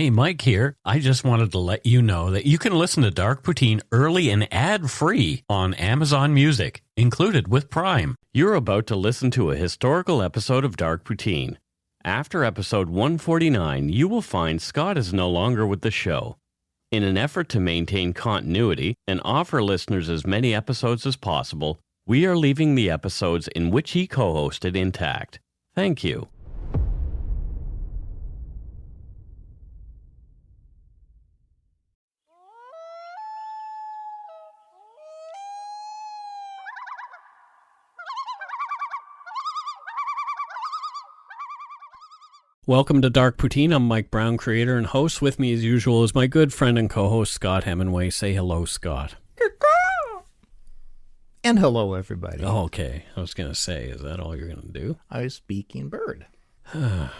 Hey, Mike here. I just wanted to let you know that you can listen to Dark Poutine early and ad-free on Amazon Music, included with Prime. You're about to listen to a historical episode of Dark Poutine. After episode 149, you will find Scott is no longer with the show. In an effort to maintain continuity and offer listeners as many episodes as possible, we are leaving the episodes in which he co-hosted intact. Thank you. Welcome to Dark Poutine. I'm Mike Brown, creator and host. With me as usual is my good friend and co-host Scott Hemingway. Say hello, Scott. And hello, everybody. Oh, okay. I was going to say, is that all you're going to do? I was speaking bird. The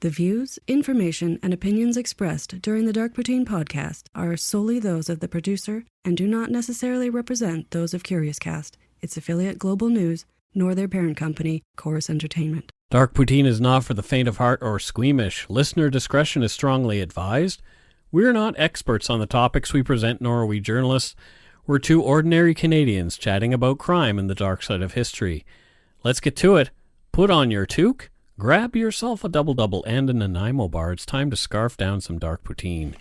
views, information, and opinions expressed during the Dark Poutine podcast are solely those of the producer and do not necessarily represent those of Curious Cast, its affiliate Global News, nor their parent company, Chorus Entertainment. Dark Poutine is not for the faint of heart or squeamish. Listener discretion is strongly advised. We're not experts on the topics we present, nor are we journalists. We're two ordinary Canadians chatting about crime and the dark side of history. Let's get to it. Put on your toque, grab yourself a double-double and a Nanaimo bar. It's time to scarf down some Dark Poutine.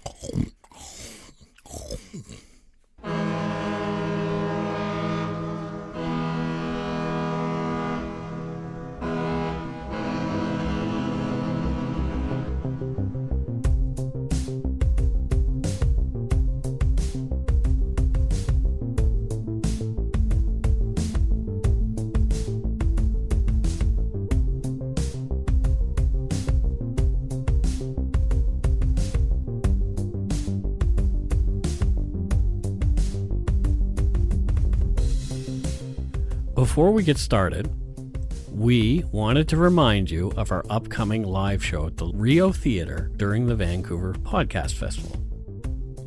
Before we get started, we wanted to remind you of our upcoming live show at the Rio Theatre during the Vancouver Podcast Festival.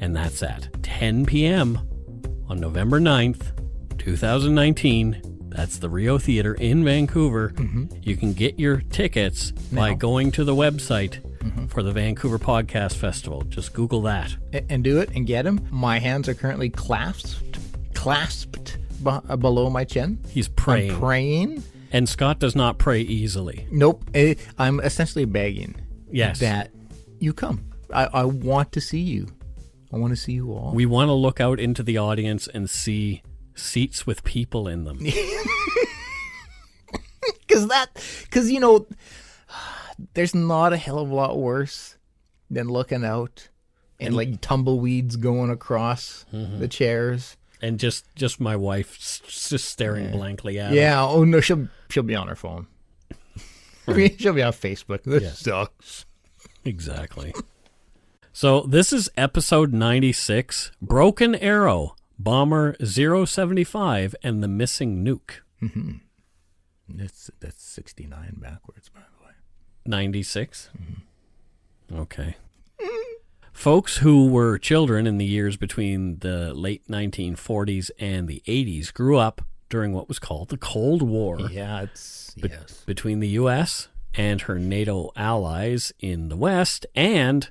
And that's at 10 p.m. on November 9th, 2019. That's the Rio Theatre in Vancouver. Mm-hmm. You can get your tickets by going to the website for the Vancouver Podcast Festival. Just Google that. And do it and get them. My hands are currently clasped below my chin. He's praying. I'm praying. And Scott does not pray easily. Nope. I'm essentially begging that you come. I want to see you. I want to see you all. We want to look out into the audience and see seats with people in them. Because, you know, there's not a hell of a lot worse than looking out and like tumbleweeds going across the chairs. And just my wife just staring blankly at her. Yeah. Oh no, she'll be on her phone. I mean, she'll be on Facebook. This sucks. Exactly. So this is episode 96, Broken Arrow, Bomber 075, and the Missing Nuke. Mm-hmm. That's 69 backwards, by the way. 96? Mm-hmm. Okay. Folks who were children in the years between the late 1940s and the 80s grew up during what was called the Cold War. Yeah, between the U.S. and her NATO allies in the West and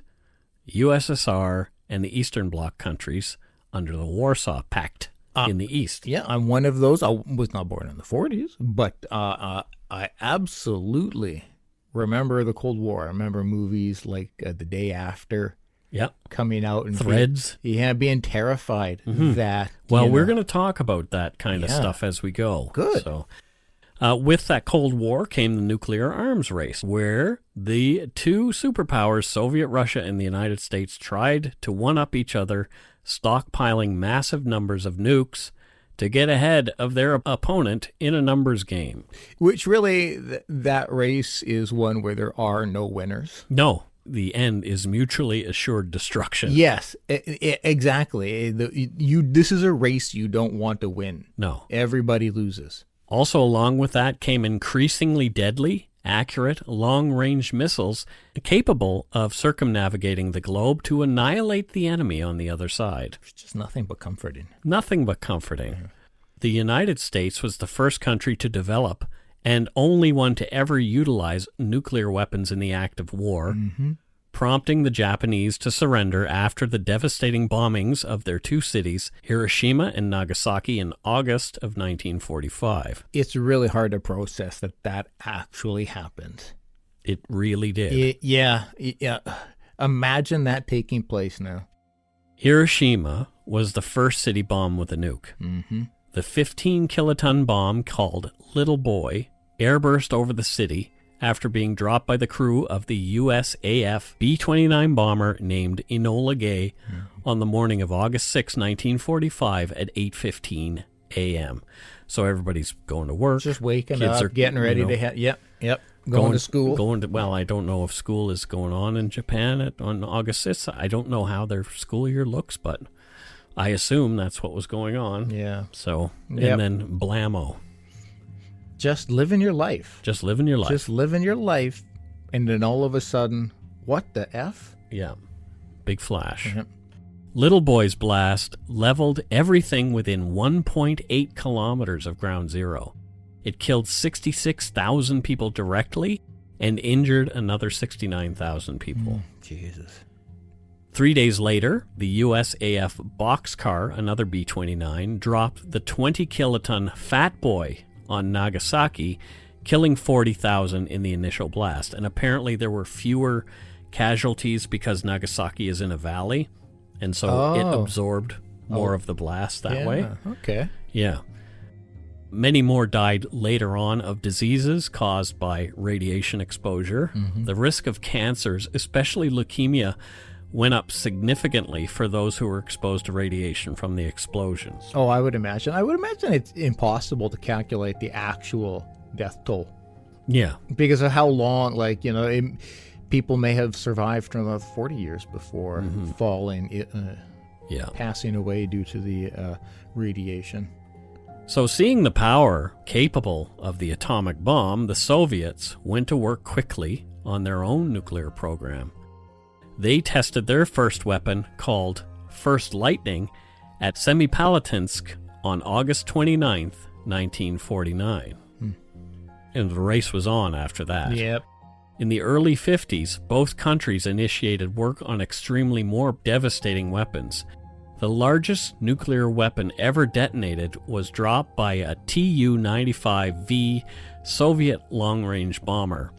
USSR and the Eastern Bloc countries under the Warsaw Pact in the East. Yeah, I'm one of those. I was not born in the 40s, but I absolutely remember the Cold War. I remember movies like The Day After. Yep. Coming out and Threads. Being terrified that. Well, we're going to talk about that kind of stuff as we go. Good. So, with that Cold War came the nuclear arms race, where the two superpowers, Soviet Russia and the United States, tried to one-up each other, stockpiling massive numbers of nukes to get ahead of their opponent in a numbers game. Which really, that race is one where there are no winners. No. The end is mutually assured destruction. Yes, exactly. This is a race you don't want to win. No. Everybody loses. Also, along with that came increasingly deadly, accurate, long-range missiles capable of circumnavigating the globe to annihilate the enemy on the other side. It's just nothing but comforting. Nothing but comforting. Yeah. The United States was the first country to develop and only one to ever utilize nuclear weapons in the act of war, prompting the Japanese to surrender after the devastating bombings of their two cities, Hiroshima and Nagasaki, in August of 1945. It's really hard to process that actually happened. It really did. Yeah. Imagine that taking place now. Hiroshima was the first city bombed with a nuke. Mm-hmm. The 15-kiloton bomb called Little Boy airburst over the city after being dropped by the crew of the USAF B-29 bomber named Enola Gay on the morning of August 6, 1945 at 8:15 a.m. So everybody's going to work. Just waking Kids up, are getting ready to head. Yep. Going to school. Well, I don't know if school is going on in Japan on August 6th. I don't know how their school year looks, but I assume that's what was going on. Yeah. So, Yep. and then blammo. Just living your life. Just living your life. Just living your life. And then all of a sudden, what the F? Yeah. Big flash. Yep. Little Boy's blast leveled everything within 1.8 kilometers of ground zero. It killed 66,000 people directly and injured another 69,000 people. Jesus. 3 days later, the USAF Boxcar, another B-29, dropped the 20-kiloton Fat Boy on Nagasaki, killing 40,000 in the initial blast. And apparently there were fewer casualties because Nagasaki is in a valley, and so it absorbed more of the blast that way. Okay. Yeah. Many more died later on of diseases caused by radiation exposure. Mm-hmm. The risk of cancers, especially leukemia, went up significantly for those who were exposed to radiation from the explosions. Oh, I would imagine. It's impossible to calculate the actual death toll Yeah. because of how long, people may have survived from 40 years before falling, passing away due to the radiation. So seeing the power capable of the atomic bomb, the Soviets went to work quickly on their own nuclear program. They tested their first weapon, called First Lightning, at Semipalatinsk on August 29th, 1949. And the race was on after that. Yep. In the early 50s, both countries initiated work on extremely more devastating weapons. The largest nuclear weapon ever detonated was dropped by a Tu-95V Soviet long-range bomber.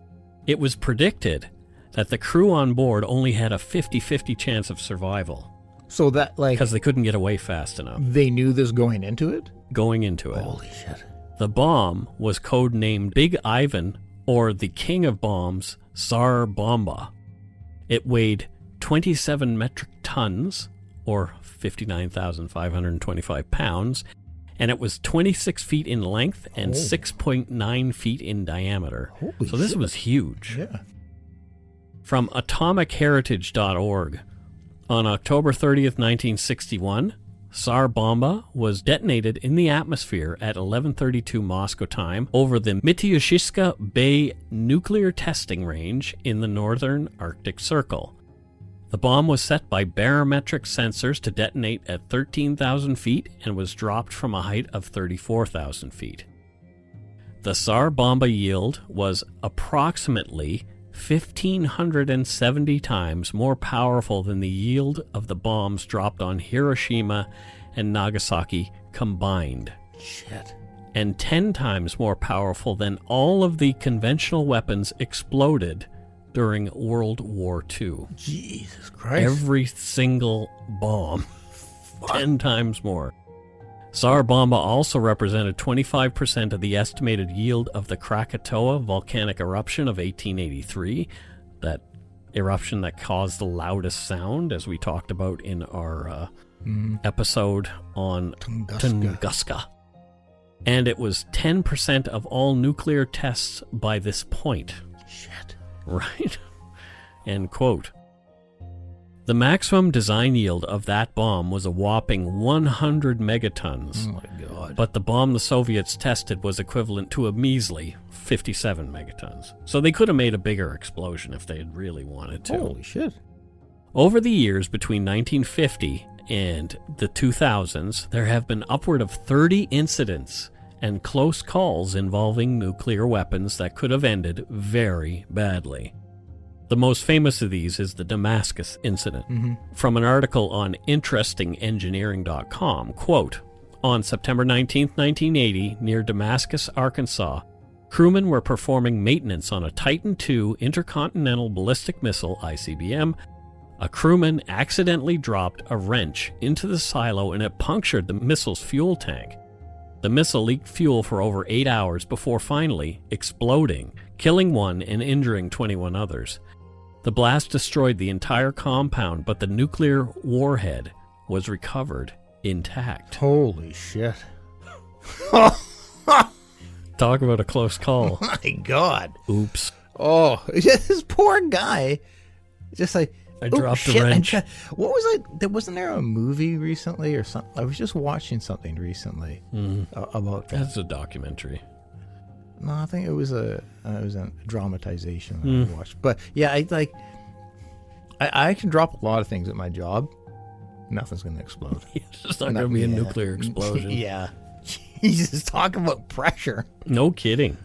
It was predicted that the crew on board only had a 50-50 chance of survival. So that, because they couldn't get away fast enough. They knew this going into it? Going into it. Holy shit. The bomb was codenamed Big Ivan, or the King of Bombs, Tsar Bomba. It weighed 27 metric tons, or 59,525 pounds, and it was 26 feet in length and 6.9 feet in diameter. Holy so this shit. was huge. Yeah. From atomicheritage.org, on October 30th, 1961, Tsar Bomba was detonated in the atmosphere at 11:32 Moscow time over the Mityushishka Bay nuclear testing range in the northern Arctic Circle. The bomb was set by barometric sensors to detonate at 13,000 feet and was dropped from a height of 34,000 feet. The Tsar Bomba yield was approximately 1,570 times more powerful than the yield of the bombs dropped on Hiroshima and Nagasaki combined. Shit. And 10 times more powerful than all of the conventional weapons exploded during World War II. Jesus Christ. Every single bomb. 10 times more. Tsar Bomba also represented 25% of the estimated yield of the Krakatoa volcanic eruption of 1883, that eruption that caused the loudest sound, as we talked about in our episode on Tunguska. And it was 10% of all nuclear tests by this point. Shit. Right? End quote. The maximum design yield of that bomb was a whopping 100 megatons. Oh my God. But the bomb the Soviets tested was equivalent to a measly 57 megatons. So they could have made a bigger explosion if they had really wanted to. Holy shit. Over the years between 1950 and the 2000s, there have been upward of 30 incidents and close calls involving nuclear weapons that could have ended very badly. The most famous of these is the Damascus incident. From an article on interestingengineering.com, quote, on September 19, 1980, near Damascus, Arkansas, crewmen were performing maintenance on a Titan II intercontinental ballistic missile, ICBM. A crewman accidentally dropped a wrench into the silo and it punctured the missile's fuel tank. The missile leaked fuel for over 8 hours before finally exploding, killing one and injuring 21 others. The blast destroyed the entire compound, but the nuclear warhead was recovered intact. Holy shit. Talk about a close call. My God. Oops. Oh, this poor guy. Just like, I dropped the wrench. What was it? Wasn't there a movie recently or something? I was just watching something recently about that. That's a documentary. No, I think it was a dramatization that I watched. But yeah, I can drop a lot of things at my job. Nothing's going to explode. It's just not going to be a nuclear explosion. Yeah. Jesus, talk about pressure. No kidding.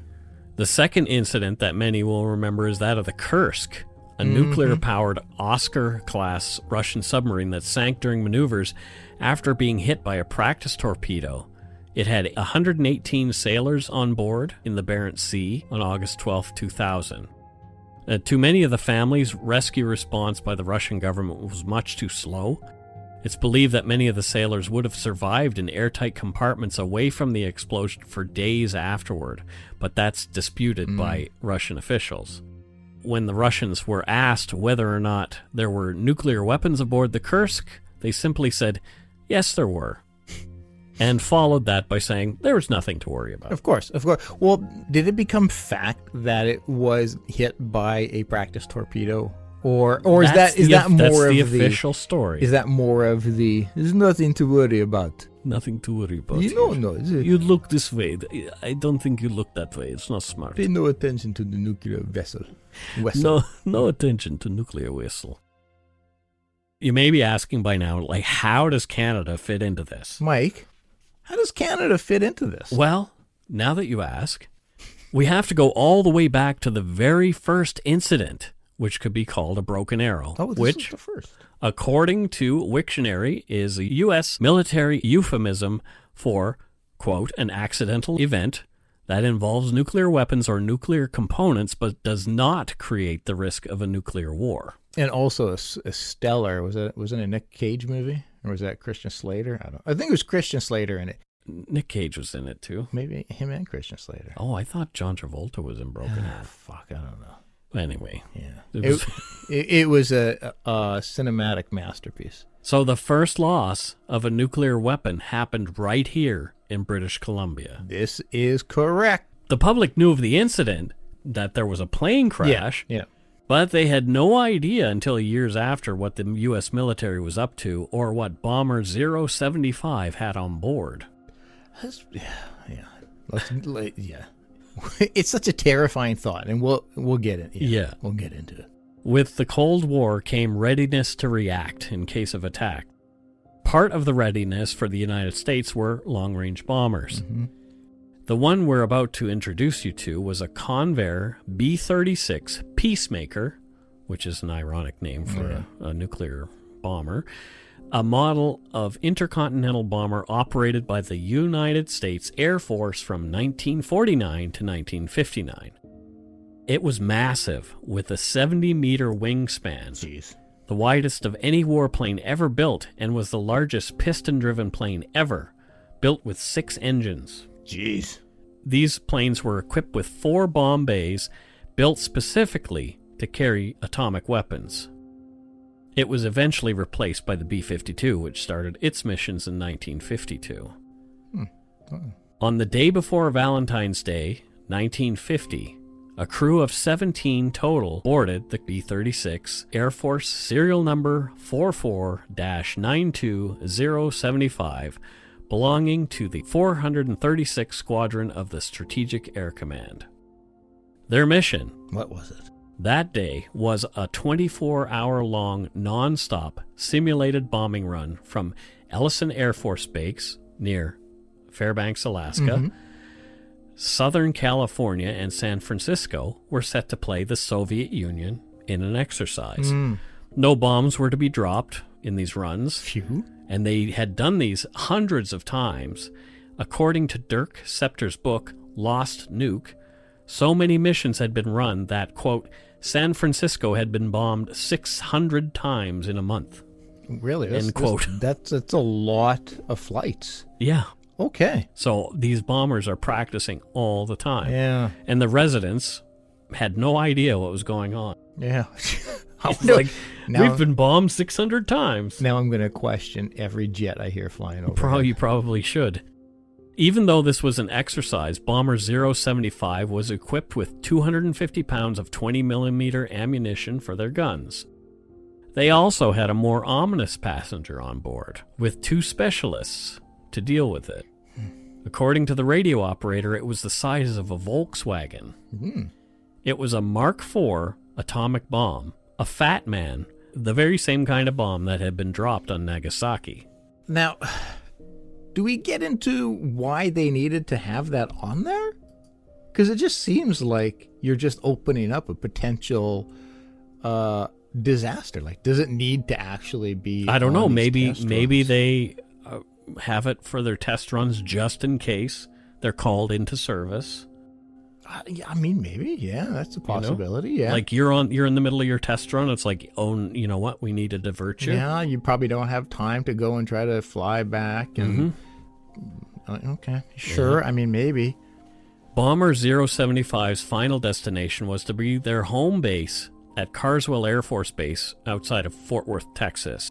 The second incident that many will remember is that of the Kursk, a nuclear-powered Oscar-class Russian submarine that sank during maneuvers after being hit by a practice torpedo. It had 118 sailors on board in the Barents Sea on August 12, 2000. To many of the families, rescue response by the Russian government was much too slow. It's believed that many of the sailors would have survived in airtight compartments away from the explosion for days afterward, but that's disputed by Russian officials. When the Russians were asked whether or not there were nuclear weapons aboard the Kursk, they simply said, yes, there were. And followed that by saying there was nothing to worry about. Of course. Well, did it become fact that it was hit by a practice torpedo? Or is that more of the official story? Is that more of the there's nothing to worry about? Nothing to worry about. You don't know. You look this way. I don't think you look that way. It's not smart. Pay no attention to the nuclear vessel. No attention to nuclear vessel. You may be asking by now, like, how does Canada fit into this? Mike, how does Canada fit into this? Well, now that you ask, we have to go all the way back to the very first incident, which could be called a broken arrow, which, the first. According to Wiktionary, is a U.S. military euphemism for, quote, an accidental event that involves nuclear weapons or nuclear components but does not create the risk of a nuclear war. And also a stellar, was it a Nick Cage movie? Or was that Christian Slater? I think it was Christian Slater in it. Nick Cage was in it too. Maybe him and Christian Slater. Oh, I thought John Travolta was in Broken Arrow. Fuck, I don't know. Anyway. Yeah. It was a cinematic masterpiece. So the first loss of a nuclear weapon happened right here in British Columbia. This is correct. The public knew of the incident, that there was a plane crash. Yeah. But they had no idea until years after what the U.S. military was up to or what Bomber 075 had on board. Yeah. It's such a terrifying thought, and we'll get it. Yeah. We'll get into it. With the Cold War came readiness to react in case of attack. Part of the readiness for the United States were long-range bombers. Mm-hmm. The one we're about to introduce you to was a Convair B36 Peacemaker, which is an ironic name for a nuclear bomber, a model of intercontinental bomber operated by the United States Air Force from 1949 to 1959. It was massive, with a 70-meter wingspan, Jeez. The widest of any warplane ever built, and was the largest piston-driven plane ever, built with 6 engines. Jeez. These planes were equipped with 4 bomb bays, built specifically to carry atomic weapons. It was eventually replaced by the B-52, which started its missions in 1952. On the day before Valentine's Day, 1950, a crew of 17 total boarded the B-36 Air Force serial number 44-92075, belonging to the 436th Squadron of the Strategic Air Command. Their mission, what was it? That day was a 24-hour-long, non-stop simulated bombing run from Ellison Air Force Base near Fairbanks, Alaska. Southern California and San Francisco were set to play the Soviet Union in an exercise. No bombs were to be dropped in these runs. Phew. And they had done these hundreds of times. According to Dirk Septer's book, Lost Nuke, so many missions had been run that, quote, San Francisco had been bombed 600 times in a month. Really? End quote. That's a lot of flights. Yeah. Okay. So these bombers are practicing all the time. Yeah. And the residents had no idea what was going on. Yeah. It's like, now, we've been bombed 600 times. Now I'm going to question every jet I hear flying over. You probably should. Even though this was an exercise, Bomber 075 was equipped with 250 pounds of 20mm ammunition for their guns. They also had a more ominous passenger on board, with 2 specialists to deal with it. According to the radio operator, it was the size of a Volkswagen. It was a Mark IV atomic bomb, a Fat Man, the very same kind of bomb that had been dropped on Nagasaki. Now, do we get into why they needed to have that on there? Because it just seems like you're just opening up a potential disaster. Like, does it need to actually be? I don't know. on these Maybe test runs? they have it for their test runs just in case they're called into service. Yeah, I mean, maybe. Yeah, that's a possibility. Yeah. Like you're in the middle of your test run. It's like, oh, you know what? We need to divert you. Yeah, you probably don't have time to go and try to fly back. And okay, sure. Yeah. I mean, maybe. Bomber 075's final destination was to be their home base at Carswell Air Force Base outside of Fort Worth, Texas.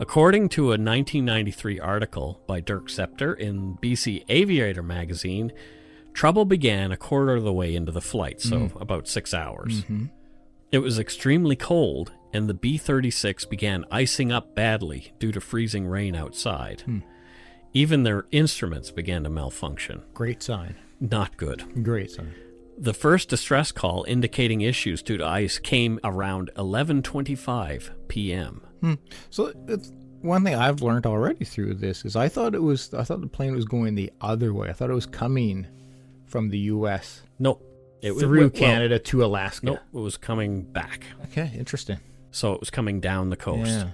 According to a 1993 article by Dirk Septer in BC Aviator magazine, trouble began a quarter of the way into the flight, so about 6 hours. It was extremely cold, and the B-36 began icing up badly due to freezing rain outside. Even their instruments began to malfunction. Great sign. Not good. Great sign. The first distress call indicating issues due to ice came around 11:25 p.m. So it's one thing I've learned already through this is I thought the plane was going the other way. I thought it was coming from the U.S. Nope. It was through Canada to Alaska. Nope. It was coming back. Okay, interesting. So it was coming down the coast. Yeah.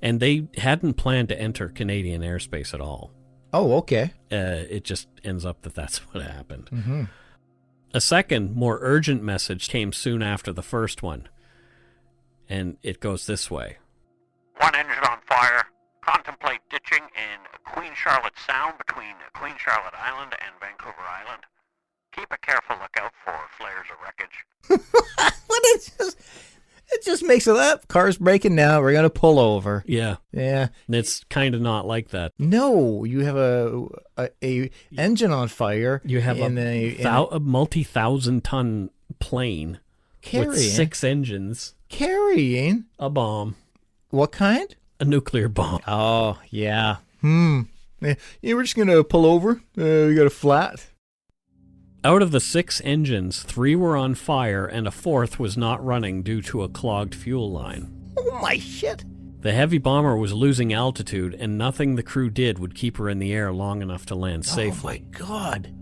And they hadn't planned to enter Canadian airspace at all. Oh, okay. It just ends up that that's what happened. A second, more urgent message came soon after the first one. And it goes this way. One engine on fire. Contemplate ditching in Queen Charlotte Sound between Queen Charlotte Island and Vancouver Island. Keep a careful lookout for flares of wreckage. What it just makes it up. Car's breaking down. We're gonna pull over. Yeah. Yeah. And it's kind of not like that. No, you have a engine on fire. You have in a multi-thousand-ton plane with 6 engines. Carrying A bomb. what kind? A nuclear bomb. Oh, yeah. Yeah, we're just gonna pull over. We got a flat. Out of the 6 engines, 3 were on fire and a 4th was not running due to a clogged fuel line. Oh my shit. The heavy bomber was losing altitude, and nothing the crew did would keep her in the air long enough to land safely. Oh my god.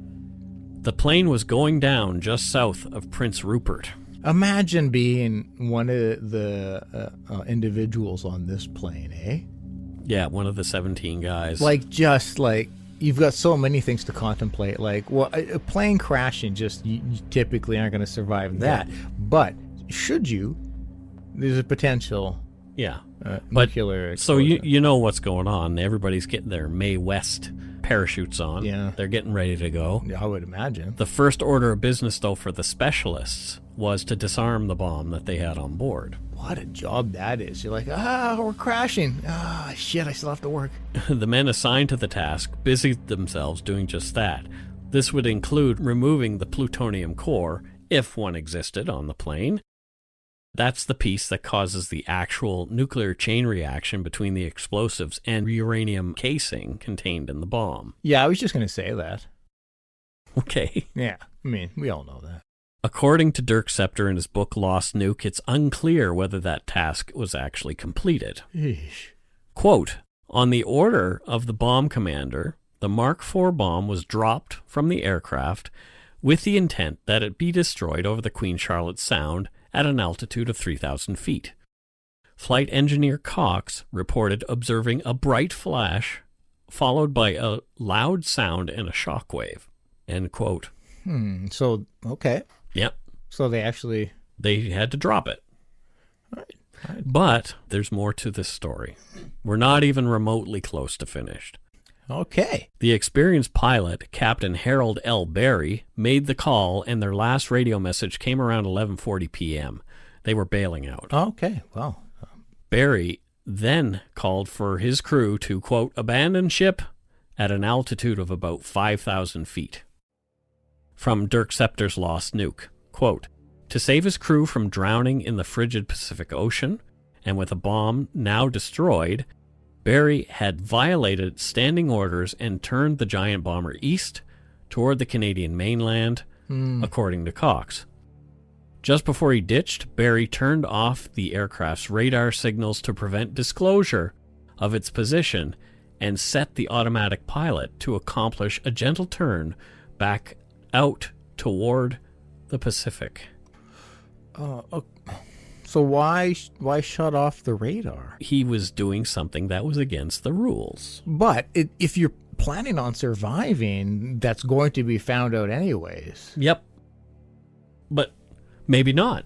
The plane was going down just south of Prince Rupert. Imagine being one of the individuals on this plane, eh? Yeah, one of the 17 guys. You've got so many things to contemplate. Like, well, a plane crashing, you typically aren't going to survive that. Yeah. But should you, there's a potential. Yeah. Nuclear explosion. So you know what's going on. Everybody's getting their Mae West parachutes on. Yeah. They're getting ready to go. Yeah, I would imagine. The first order of business, though, for the specialists was to disarm the bomb that they had on board. What a job that is. You're like, we're crashing. Shit, I still have to work. The men assigned to the task busied themselves doing just that. This would include removing the plutonium core, if one existed on the plane. That's the piece that causes the actual nuclear chain reaction between the explosives and uranium casing contained in the bomb. Yeah, I was just going to say that. Okay. Yeah, I mean, we all know that. According to Dirk Septer in his book Lost Nuke, it's unclear whether that task was actually completed. Eesh. Quote, on the order of the bomb commander, the Mark IV bomb was dropped from the aircraft with the intent that it be destroyed over the Queen Charlotte Sound at an altitude of 3,000 feet. Flight engineer Cox reported observing a bright flash followed by a loud sound and a shock wave. End quote. So, okay. Yep. So they actually... They had to drop it. All right. But there's more to this story. We're not even remotely close to finished. Okay. The experienced pilot, Captain Harold L. Barry, made the call, and their last radio message came around 11:40 p.m. They were bailing out. Okay, well... Barry then called for his crew to, quote, abandon ship at an altitude of about 5,000 feet. From Dirk Scepter's Lost Nuke, quote, to save his crew from drowning in the frigid Pacific Ocean, and with a bomb now destroyed, Barry had violated standing orders and turned the giant bomber east toward the Canadian mainland, according to Cox. Just before he ditched, Barry turned off the aircraft's radar signals to prevent disclosure of its position and set the automatic pilot to accomplish a gentle turn back out toward the Pacific. So why shut off the radar? He was doing something that was against the rules. But if you're planning on surviving, that's going to be found out anyways. Yep. But maybe not.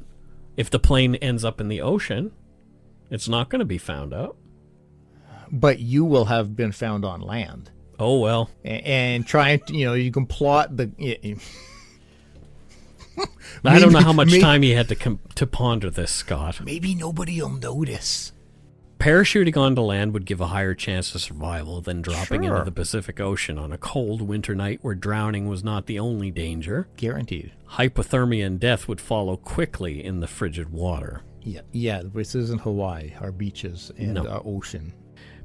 If the plane ends up in the ocean, it's not going to be found out. But you will have been found on land. Oh, well. And trying to, you can plot the... I don't know how much time he had to ponder this, Scott. Maybe nobody will notice. Parachuting onto land would give a higher chance of survival than dropping Sure. into the Pacific Ocean on a cold winter night where drowning was not the only danger. Guaranteed. Hypothermia and death would follow quickly in the frigid water. Yeah. This isn't Hawaii, our beaches and our ocean.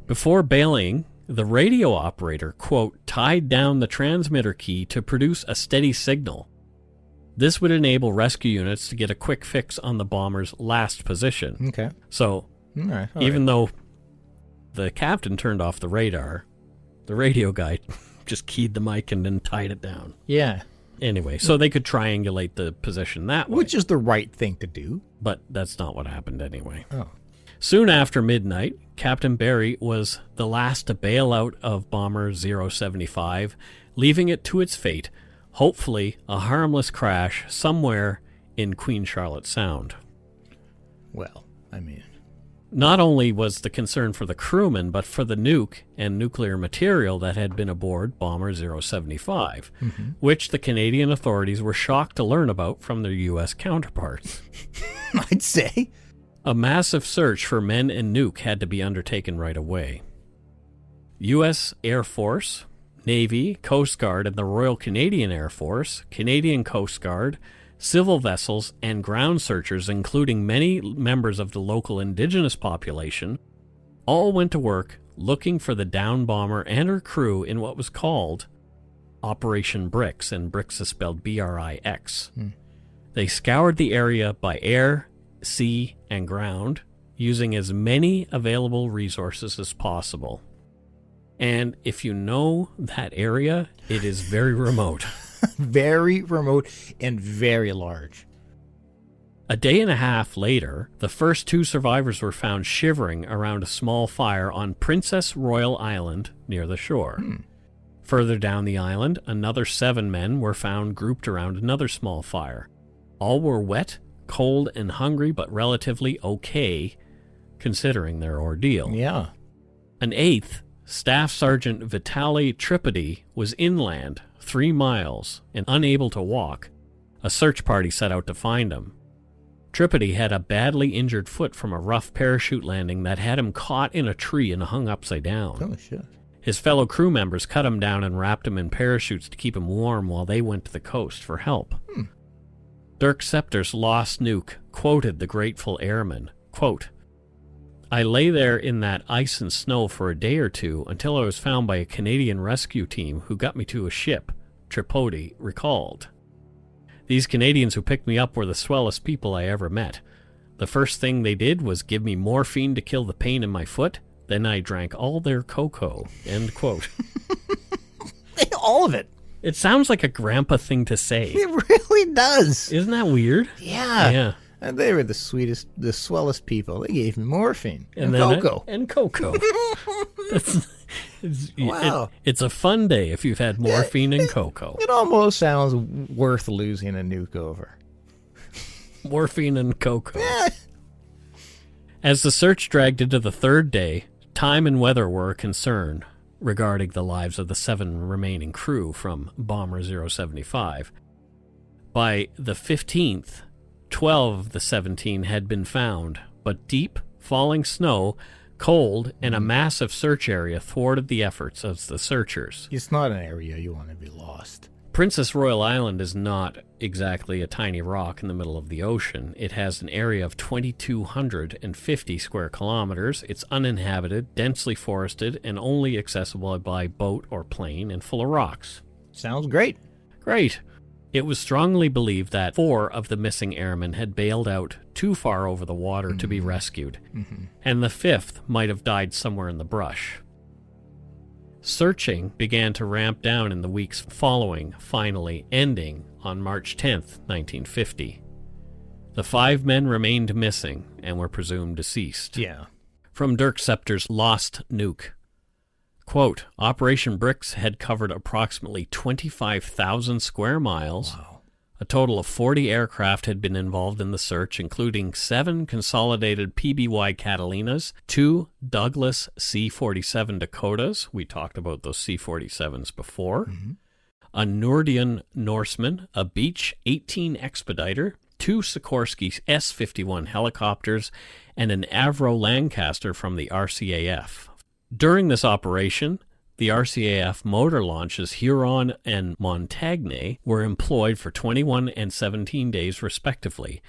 Before bailing, the radio operator, quote, tied down the transmitter key to produce a steady signal. This would enable rescue units to get a quick fix on the bomber's last position. Okay. So, All right. even though the captain turned off the radar, the radio guy just keyed the mic and then tied it down. Yeah. Anyway, so they could triangulate the position that way. Which is the right thing to do. But that's not what happened anyway. Oh. Soon after midnight, Captain Barry was the last to bail out of Bomber 075, leaving it to its fate, hopefully a harmless crash somewhere in Queen Charlotte Sound. Well, I mean... Not only was the concern for the crewmen, but for the nuke and nuclear material that had been aboard Bomber 075, which the Canadian authorities were shocked to learn about from their U.S. counterparts. I'd say. A massive search for men and nuke had to be undertaken right away. U.S. Air Force, Navy, Coast Guard, and the Royal Canadian Air Force, Canadian Coast Guard, civil vessels, and ground searchers, including many members of the local indigenous population, all went to work looking for the downed bomber and her crew in what was called Operation Brix, and Brix is spelled B-R-I-X. They scoured the area by air, sea, and ground, using as many available resources as possible. And if you know that area, it is very remote. Very remote and very large. A day and a half later, the first two survivors were found shivering around a small fire on Princess Royal Island near the shore. Further down the island, another 7 men were found grouped around another small fire. All were wet, cold, and hungry, but relatively okay, considering their ordeal. Yeah. An 8th, Staff Sergeant Vitaly Tripody, was inland 3 miles and unable to walk. A search party set out to find him. Tripody had a badly injured foot from a rough parachute landing that had him caught in a tree and hung upside down. Oh, shit. His fellow crew members cut him down and wrapped him in parachutes to keep him warm while they went to the coast for help. Dirk Scepter's Lost Nuke quoted the grateful airman, quote, I lay there in that ice and snow for a day or two until I was found by a Canadian rescue team who got me to a ship, Tripodi recalled. These Canadians who picked me up were the swellest people I ever met. The first thing they did was give me morphine to kill the pain in my foot, then I drank all their cocoa. End quote. All of it. It sounds like a grandpa thing to say. It really does. Isn't that weird? Yeah. And they were the sweetest, the swellest people. They gave me morphine and then cocoa. And cocoa. Wow. It's a fun day if you've had morphine and cocoa. It almost sounds worth losing a nuke over. Morphine and cocoa. As the search dragged into the third day, time and weather were a concern regarding the lives of the 7 remaining crew from Bomber 075. By the 15th, 12 of the 17 had been found, but deep, falling snow, cold, and a massive search area thwarted the efforts of the searchers. It's not an area you want to be lost. Princess Royal Island is not exactly a tiny rock in the middle of the ocean. It has an area of 2,250 square kilometers. It's uninhabited, densely forested, and only accessible by boat or plane, and full of rocks. Sounds great. Great. It was strongly believed that 4 of the missing airmen had bailed out too far over the water to be rescued, and the 5th might have died somewhere in the brush. Searching began to ramp down in the weeks following, finally ending on March 10th, 1950. The 5 men remained missing and were presumed deceased. Yeah. From Dirk Scepter's Lost Nuke. Quote, Operation Bricks had covered approximately 25,000 square miles. Wow. A total of 40 aircraft had been involved in the search, including 7 consolidated PBY Catalinas, 2 Douglas C-47 Dakotas. We talked about those C-47s before. A Nordian Norseman, a Beech 18 Expediter, 2 Sikorsky S-51 helicopters, and an Avro Lancaster from the RCAF. During this operation, the RCAF motor launches Huron and Montagne were employed for 21 and 17 days respectively.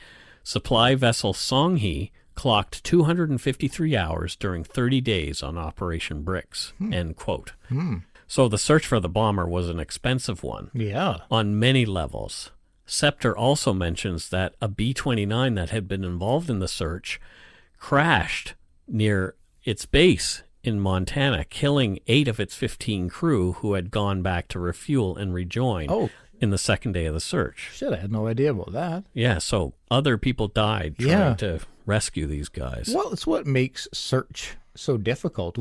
Supply vessel Songhe clocked 253 hours during 30 days on Operation Bricks. End quote. So the search for the bomber was an expensive one. Yeah. On many levels. Scepter also mentions that a B-29 that had been involved in the search crashed near its base in Montana, killing 8 of its 15 crew who had gone back to refuel and rejoin in the second day of the search. Shit, I had no idea about that. Yeah, so other people died trying to rescue these guys. Well, it's what makes search so difficult.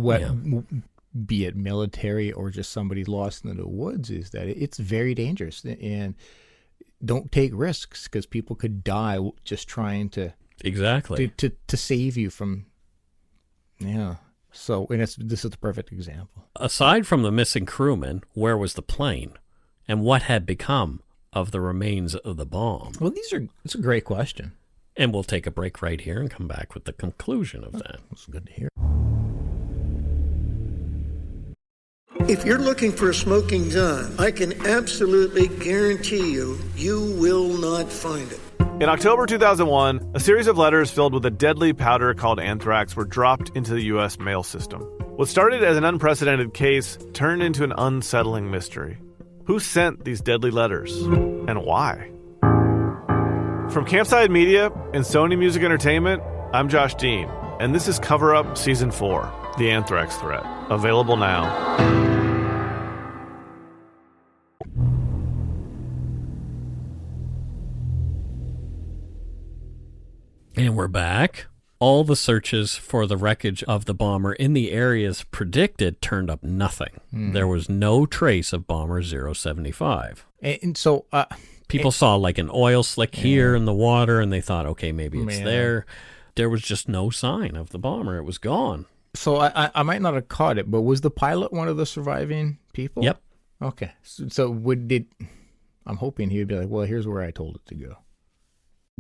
Be it military or just somebody lost in the woods, is that it's very dangerous. And don't take risks because people could die just trying to save you from. Yeah. So, and this is the perfect example. Aside from the missing crewmen, where was the plane? And what had become of the remains of the bomb? Well, it's a great question. And we'll take a break right here and come back with the conclusion of that. That's good to hear. If you're looking for a smoking gun, I can absolutely guarantee you will not find it. In October 2001, a series of letters filled with a deadly powder called anthrax were dropped into the U.S. mail system. What started as an unprecedented case turned into an unsettling mystery. Who sent these deadly letters, and why? From Campside Media and Sony Music Entertainment, I'm Josh Dean, and this is Cover Up Season 4, The Anthrax Threat, available now. And we're back. All the searches for the wreckage of the bomber in the areas predicted turned up nothing. There was no trace of Bomber 075. And so people saw like an oil slick here in the water, and they thought, okay, maybe it's there. There was just no sign of the bomber. It was gone. So I might not have caught it, but was the pilot one of the surviving people? Yep. Okay. So I'm hoping he would be like, well, here's where I told it to go.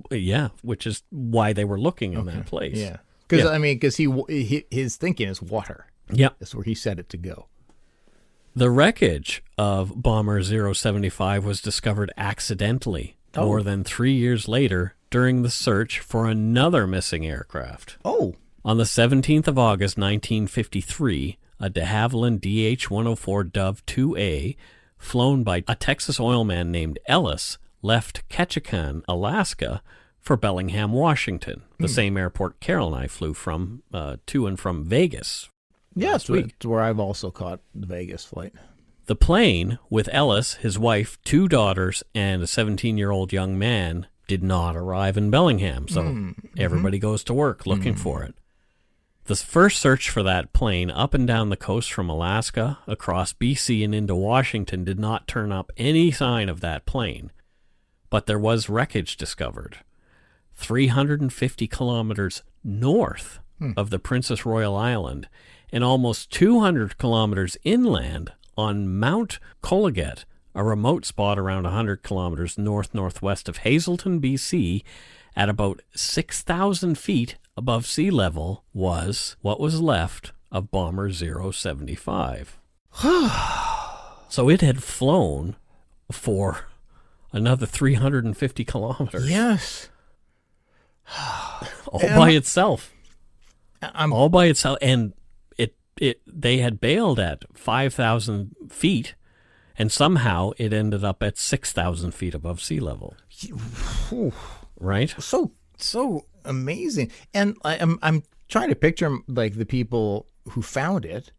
Yeah, which is why they were looking in that place. Yeah, because his thinking is water. Yep, that's where he set it to go. The wreckage of Bomber 075 was discovered accidentally more than 3 years later during the search for another missing aircraft. Oh, on the 17th of August 1953, a de Havilland DH-104 Dove 2A, flown by a Texas oilman named Ellis, left Ketchikan, Alaska, for Bellingham, Washington, the same airport Carol and I flew from to and from Vegas. Yes, it's where I've also caught the Vegas flight. The plane, with Ellis, his wife, 2 daughters, and a 17-year-old young man, did not arrive in Bellingham, so everybody goes to work looking for it. The first search for that plane up and down the coast from Alaska, across BC and into Washington did not turn up any sign of that plane. But there was wreckage discovered 350 kilometers north of the Princess Royal Island and almost 200 kilometers inland on Mount Colleget, a remote spot around 100 kilometers northwest of Hazelton, BC, at about 6,000 feet above sea level, was what was left of Bomber 075. So it had flown for another 350 kilometers. Yes. All by itself. All by itself. And they had bailed at 5,000 feet, and somehow it ended up at 6,000 feet above sea level. Right? So amazing. And I'm trying to picture like the people who found it.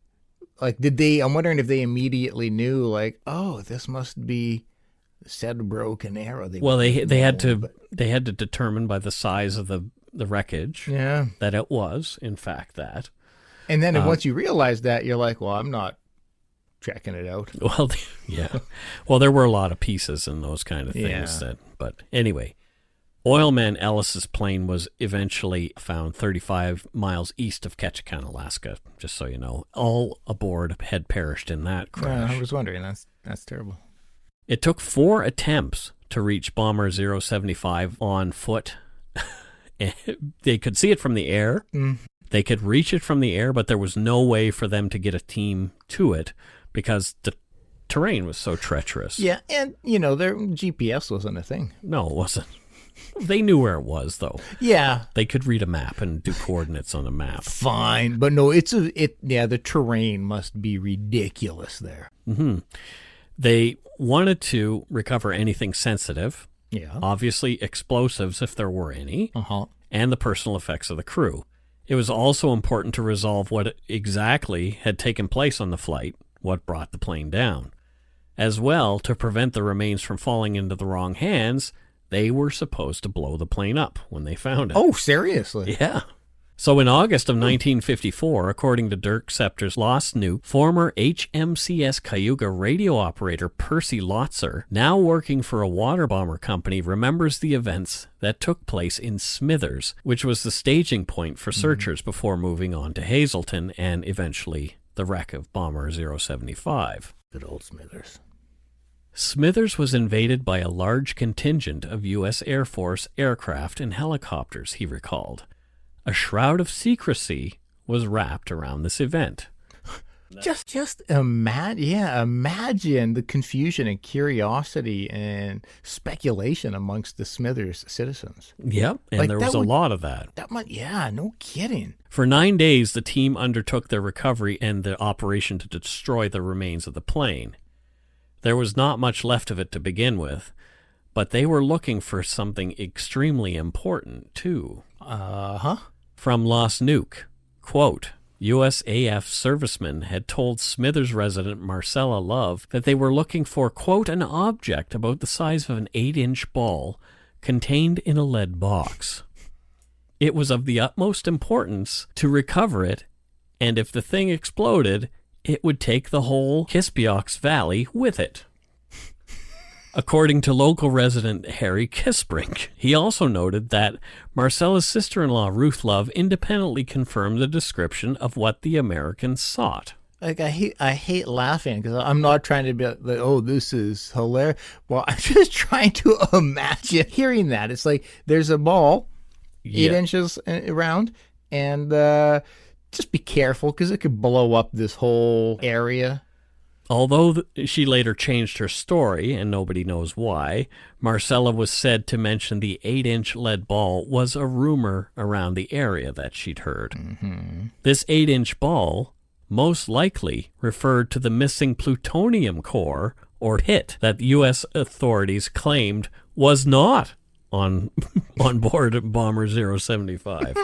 Like, I'm wondering if they immediately knew, like, oh, this must be said broken arrow. They had to determine by the size of the wreckage that it was in fact that. And then once you realize that, you're like, well, I'm not checking it out. Well, yeah. Well, there were a lot of pieces and those kind of things but anyway, Oilman Ellis's plane was eventually found 35 miles east of Ketchikan, Alaska, just so you know. All aboard had perished in that crash. I was wondering. That's terrible. It took 4 attempts to reach Bomber 075 on foot. They could see it from the air. They could reach it from the air, but there was no way for them to get a team to it because the terrain was so treacherous. Yeah, and, their GPS wasn't a thing. No, it wasn't. They knew where it was, though. Yeah. They could read a map and do coordinates on a map. Fine. But no, the terrain must be ridiculous there. Mm-hmm. They wanted to recover anything sensitive. Yeah. Obviously explosives, if there were any. And the personal effects of the crew. It was also important to resolve what exactly had taken place on the flight, what brought the plane down. As well, to prevent the remains from falling into the wrong hands, they were supposed to blow the plane up when they found it. Oh, seriously? Yeah. So in August of 1954, according to Dirk Scepter's Lost Nuke, former HMCS Cayuga radio operator Percy Lotzer, now working for a water bomber company, remembers the events that took place in Smithers, which was the staging point for searchers before moving on to Hazelton and eventually the wreck of Bomber 075. Good old Smithers. Smithers was invaded by a large contingent of U.S. Air Force aircraft and helicopters, he recalled. A shroud of secrecy was wrapped around this event. Just imagine the confusion and curiosity and speculation amongst the Smithers citizens. Yep, and there was a lot of that. No kidding. For 9 days, the team undertook their recovery and the operation to destroy the remains of the plane. There was not much left of it to begin with, but they were looking for something extremely important, too. From Lost Nuke, quote, USAF servicemen had told Smithers resident Marcella Love that they were looking for, quote, an object about the size of an 8-inch ball contained in a lead box. It was of the utmost importance to recover it, and if the thing exploded, it would take the whole Kispiox Valley with it. According to local resident Harry Kisbrink, he also noted that Marcella's sister-in-law Ruth Love independently confirmed the description of what the Americans sought. Like, I hate laughing because I'm not trying to be like, oh, this is hilarious. Well, I'm just trying to imagine hearing that. It's like there's a ball 8 inches around, and just be careful because it could blow up this whole area. Although she later changed her story, and nobody knows why, Marcella was said to mention the 8-inch lead ball was a rumor around the area that she'd heard. Mm-hmm. This 8-inch ball most likely referred to the missing plutonium core, or pit, that U.S. authorities claimed was not on board Bomber 075.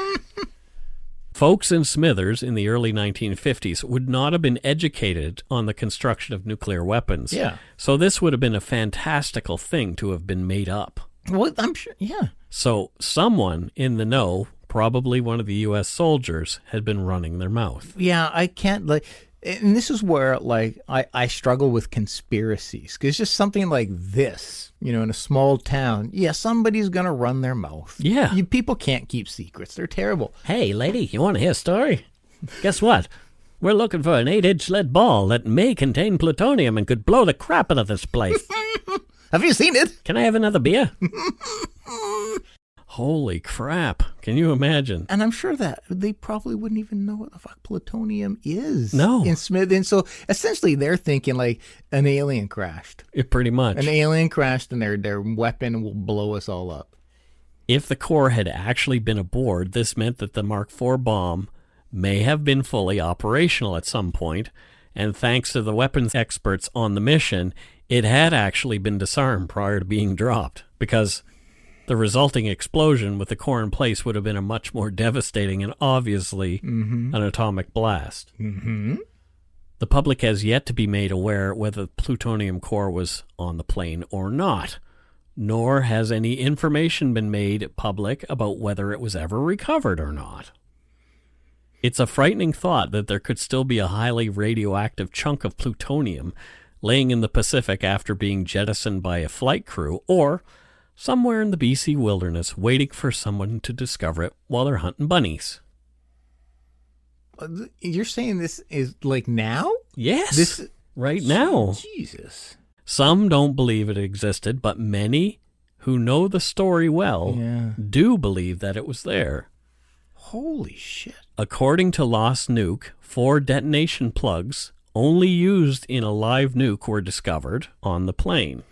Folks in Smithers in the early 1950s would not have been educated on the construction of nuclear weapons. Yeah. So this would have been a fantastical thing to have been made up Well, I'm sure, yeah. So someone in the know, probably one of the U.S. soldiers, had been running their mouth. Yeah, I can't, like, and this is where, like, I struggle with conspiracies. Because just something like this, you know, in a small town, yeah, somebody's going to run their mouth. Yeah. People can't keep secrets. They're terrible. Hey, lady, you want to hear a story? Guess what? We're looking for an 8-inch lead ball that may contain plutonium and could blow the crap out of this place. Have you seen it? Can I have another beer? Holy crap. Can you imagine? And I'm sure that they probably wouldn't even know what the fuck plutonium is. No. In Smith. And so essentially they're thinking like an alien crashed. Pretty much. An alien crashed and their weapon will blow us all up. If the Corps had actually been aboard, this meant that the Mark IV bomb may have been fully operational at some point, and thanks to the weapons experts on the mission, it had actually been disarmed prior to being dropped, because the resulting explosion with the core in place would have been a much more devastating and obviously an atomic blast. Mm-hmm. The public has yet to be made aware whether the plutonium core was on the plane or not, nor has any information been made public about whether it was ever recovered or not. It's a frightening thought that there could still be a highly radioactive chunk of plutonium laying in the Pacific after being jettisoned by a flight crew, or somewhere in the BC wilderness waiting for someone to discover it while they're hunting bunnies. You're saying this is like now? Yes, This right now. Jesus. Some don't believe it existed, but many who know the story well do believe that it was there. Holy shit. According to Lost Nuke, 4 detonation plugs only used in a live nuke were discovered on the plane.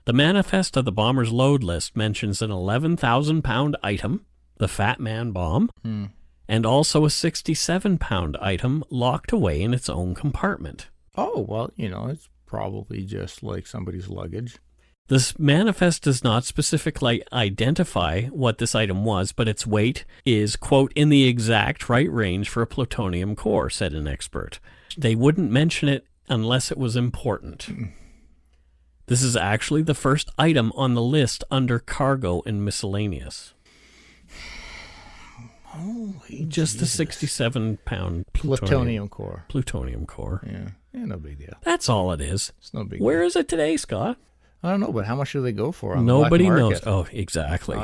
The manifest of the bomber's load list mentions an 11,000-pound item, the Fat Man bomb, and also a 67-pound item locked away in its own compartment. Oh, well, you know, it's probably just like somebody's luggage. This manifest does not specifically identify what this item was, but its weight is, quote, in the exact right range for a plutonium core, said an expert. They wouldn't mention it unless it was important. This is actually the first item on the list under cargo and miscellaneous. Holy Just Jesus. a 67-pound Plutonium core. Plutonium core. Yeah, no big deal. That's all it is. It's no big Where deal. is it today, Scott? I don't know, but how much do they go for on the Nobody black knows. market? Oh, exactly.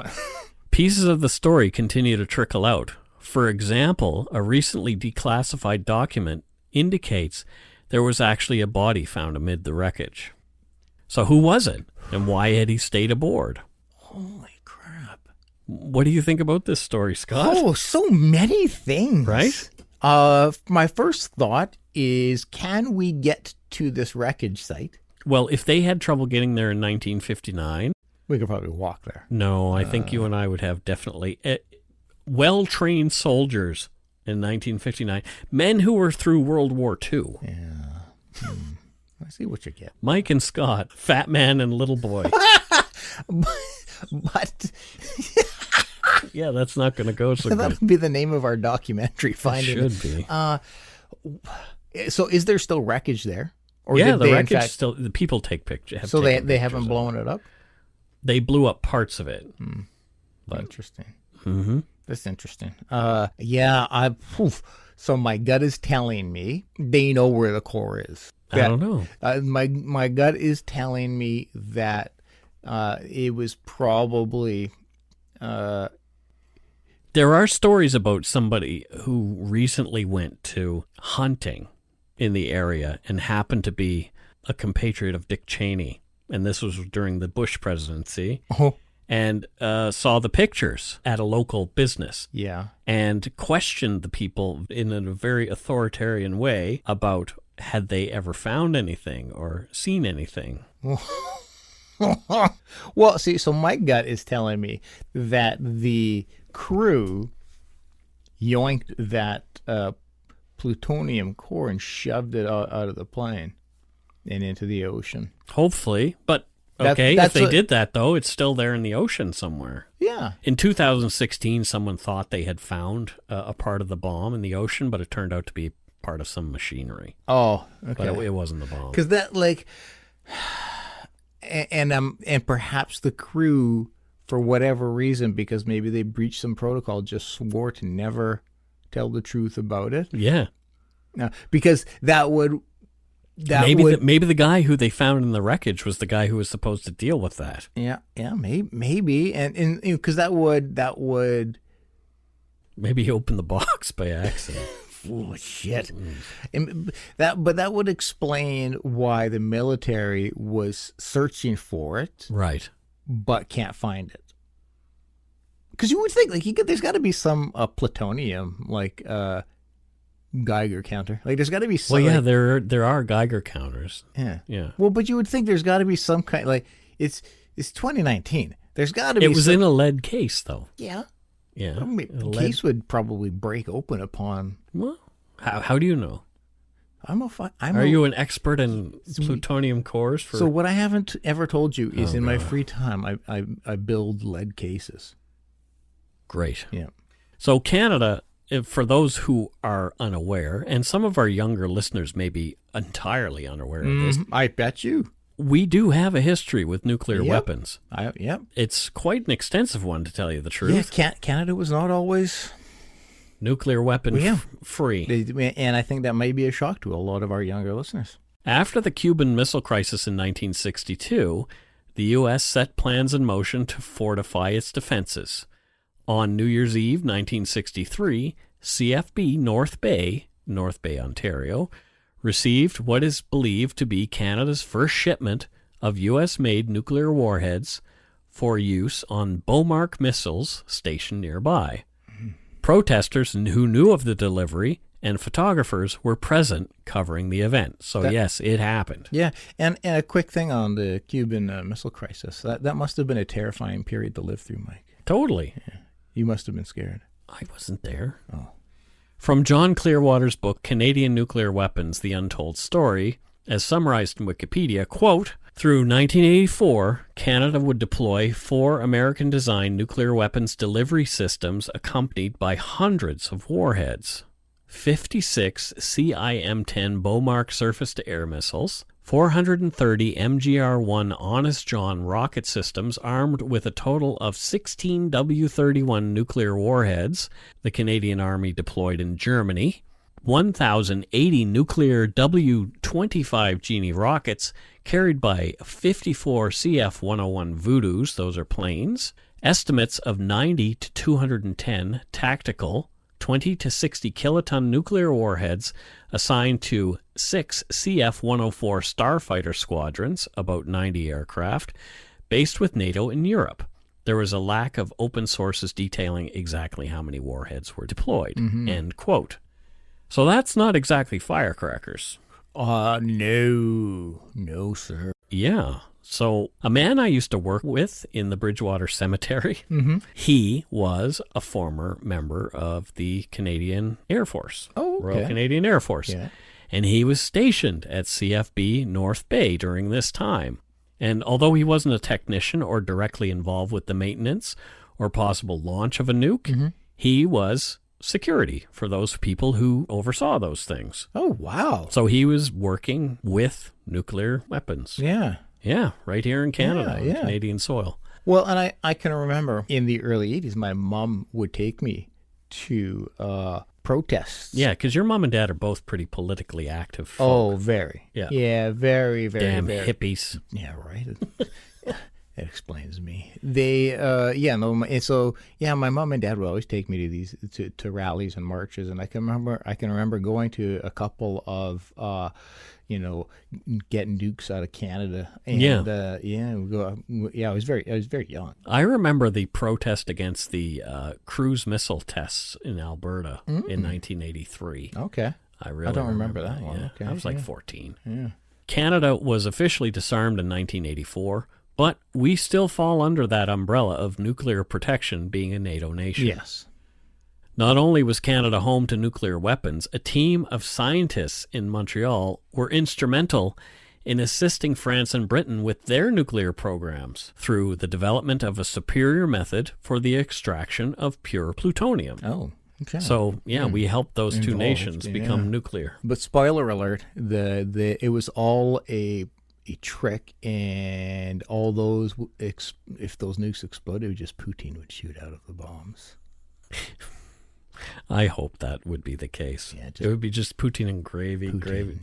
Pieces of the story continue to trickle out. For example, a recently declassified document indicates there was actually a body found amid the wreckage. So who was it, and why had he stayed aboard? Holy crap. What do you think about this story, Scott? Oh, so many things. Right? My first thought is, can we get to this wreckage site? Well, if they had trouble getting there in 1959... We could probably walk there. No, I think you and I would have definitely... well-trained soldiers in 1959. Men who were through World War II. Yeah. I see what you get. Mike and Scott, Fat Man and Little Boy. But Yeah, that's not going to go so that good. would be the name of our documentary. It Finding should be. So is there still wreckage there? Or Yeah, did the they, in wreckage fact, still... The people take pictures. so they haven't blown it up? They blew up parts of it. But- Interesting. Mm-hmm. That's interesting. So my gut is telling me they know where the core is. I don't know. My gut is telling me that it was probably There are stories about somebody who recently went to hunting in the area and happened to be a compatriot of Dick Cheney. And this was during the Bush presidency. And saw the pictures at a local business. Yeah. And questioned the people in a very authoritarian way about had they ever found anything or seen anything. Well, see, so my gut is telling me that the crew yoinked that plutonium core and shoved it out of the plane and into the ocean. Hopefully, but okay, if they did that, though, it's still there in the ocean somewhere. Yeah. In 2016, someone thought they had found a part of the bomb in the ocean, but it turned out to be part of some machinery. Oh, okay. But it wasn't the bomb. Because that, like, and perhaps the crew, for whatever reason, because maybe they breached some protocol, just swore to never tell the truth about it. Yeah. Because that would maybe the guy who they found in the wreckage was the guy who was supposed to deal with that. Yeah, maybe, and because that would maybe he opened the box by accident. Oh shit! And that would explain why the military was searching for it, right? But can't find it. Because you would think there's got to be some plutonium Geiger counter. There's got to be some. Well, yeah, there are Geiger counters. Yeah. Well, but you would think there's got to be some kind. It's 2019. There's got to be. It was in a lead case, though. Yeah. Yeah. The case would probably break open upon. Well, how do you know? Are you an expert in plutonium cores? So what I haven't ever told you is my free time I build lead cases. Great. Yeah. So Canada, for those who are unaware, and some of our younger listeners may be entirely unaware of this, I bet you. We do have a history with nuclear weapons. Yep. It's quite an extensive one, to tell you the truth. Yeah, Canada was not always nuclear weapon free. And I think that may be a shock to a lot of our younger listeners. After the Cuban Missile Crisis in 1962, the U.S. set plans in motion to fortify its defenses. On New Year's Eve, 1963, CFB North Bay, Ontario, received what is believed to be Canada's first shipment of U.S.-made nuclear warheads for use on Beaumark missiles stationed nearby. Protesters who knew of the delivery and photographers were present covering the event. So, yes, it happened. Yeah, and a quick thing on the Cuban Missile Crisis. That must have been a terrifying period to live through, Mike. Totally. Yeah. You must have been scared. I wasn't there. Oh. From John Clearwater's book, Canadian Nuclear Weapons, The Untold Story, as summarized in Wikipedia, quote, through 1984, Canada would deploy 4 American-designed nuclear weapons delivery systems accompanied by hundreds of warheads, 56 CIM-10 Beaumark surface-to-air missiles, 430 MGR-1 Honest John rocket systems armed with a total of 16 W-31 nuclear warheads the Canadian Army deployed in Germany, 1,080 nuclear W-25 Genie rockets carried by 54 CF-101 Voodoos, those are planes, estimates of 90 to 210 tactical 20 to 60 kiloton nuclear warheads assigned to 6 CF-104 starfighter squadrons, about 90 aircraft, based with NATO in Europe. There was a lack of open sources detailing exactly how many warheads were deployed. End quote. So that's not exactly firecrackers. No, sir. Yeah. So a man I used to work with in the Bridgewater Cemetery, he was a former member of the Canadian Air Force, Royal Canadian Air Force. Yeah. And he was stationed at CFB North Bay during this time. And although he wasn't a technician or directly involved with the maintenance or possible launch of a nuke, he was security for those people who oversaw those things. Oh, wow. So he was working with nuclear weapons. Yeah. Yeah, right here in Canada, on yeah. Canadian soil. Well, and I can remember in the early 80s, my mom would take me to protests. Yeah, because your mom and dad are both pretty politically active folk. Oh, very. Yeah. Yeah, very, very, Damn very. hippies. Yeah, right. That explains me. They, my mom and dad would always take me to these to rallies and marches, and I can remember going to a couple of, getting nukes out of Canada. And, I was very young. I remember the protest against the cruise missile tests in Alberta in 1983. Okay. I don't remember that one. Yeah. Okay. I was like 14. Yeah. Canada was officially disarmed in 1984. But we still fall under that umbrella of nuclear protection, being a NATO nation. Yes. Not only was Canada home to nuclear weapons, a team of scientists in Montreal were instrumental in assisting France and Britain with their nuclear programs through the development of a superior method for the extraction of pure plutonium. Oh, okay. So, we helped those two nations become nuclear. But spoiler alert, it was all a a trick, and all those, if those nukes exploded, it was just Poutine would shoot out of the bombs. I hope that would be the case. Yeah, it would be just Poutine and gravy,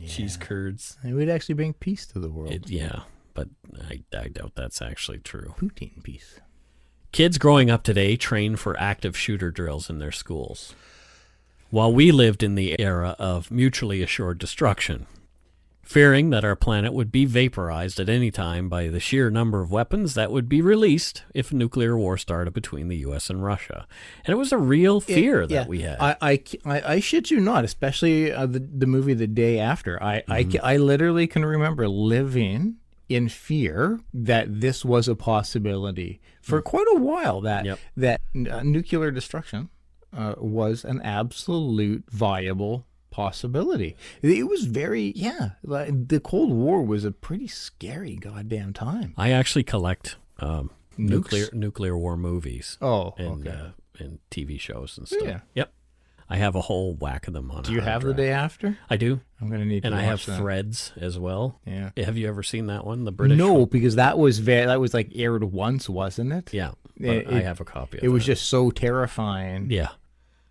yeah. cheese curds. It would actually bring peace to the world. Yeah, but I doubt that's actually true. Poutine peace. Kids growing up today train for active shooter drills in their schools, while we lived in the era of mutually assured destruction, fearing that our planet would be vaporized at any time by the sheer number of weapons that would be released if a nuclear war started between the U.S. and Russia. And it was a real fear that we had. I shit you not, especially the movie The Day After. I literally can remember living in fear that this was a possibility for quite a while, that nuclear destruction was an absolute viable possibility. It was very, the Cold War was a pretty scary goddamn time. I actually collect nuclear war movies. And TV shows and stuff. Yeah. Yep. I have a whole whack of them on. Do you have The Day After? I do. I'm going to need to watch that. And I have Threads as well. Yeah. Have you ever seen that one? The British No, one? because that was like aired once, wasn't it? Yeah. I have a copy of it. It was just so terrifying. Yeah.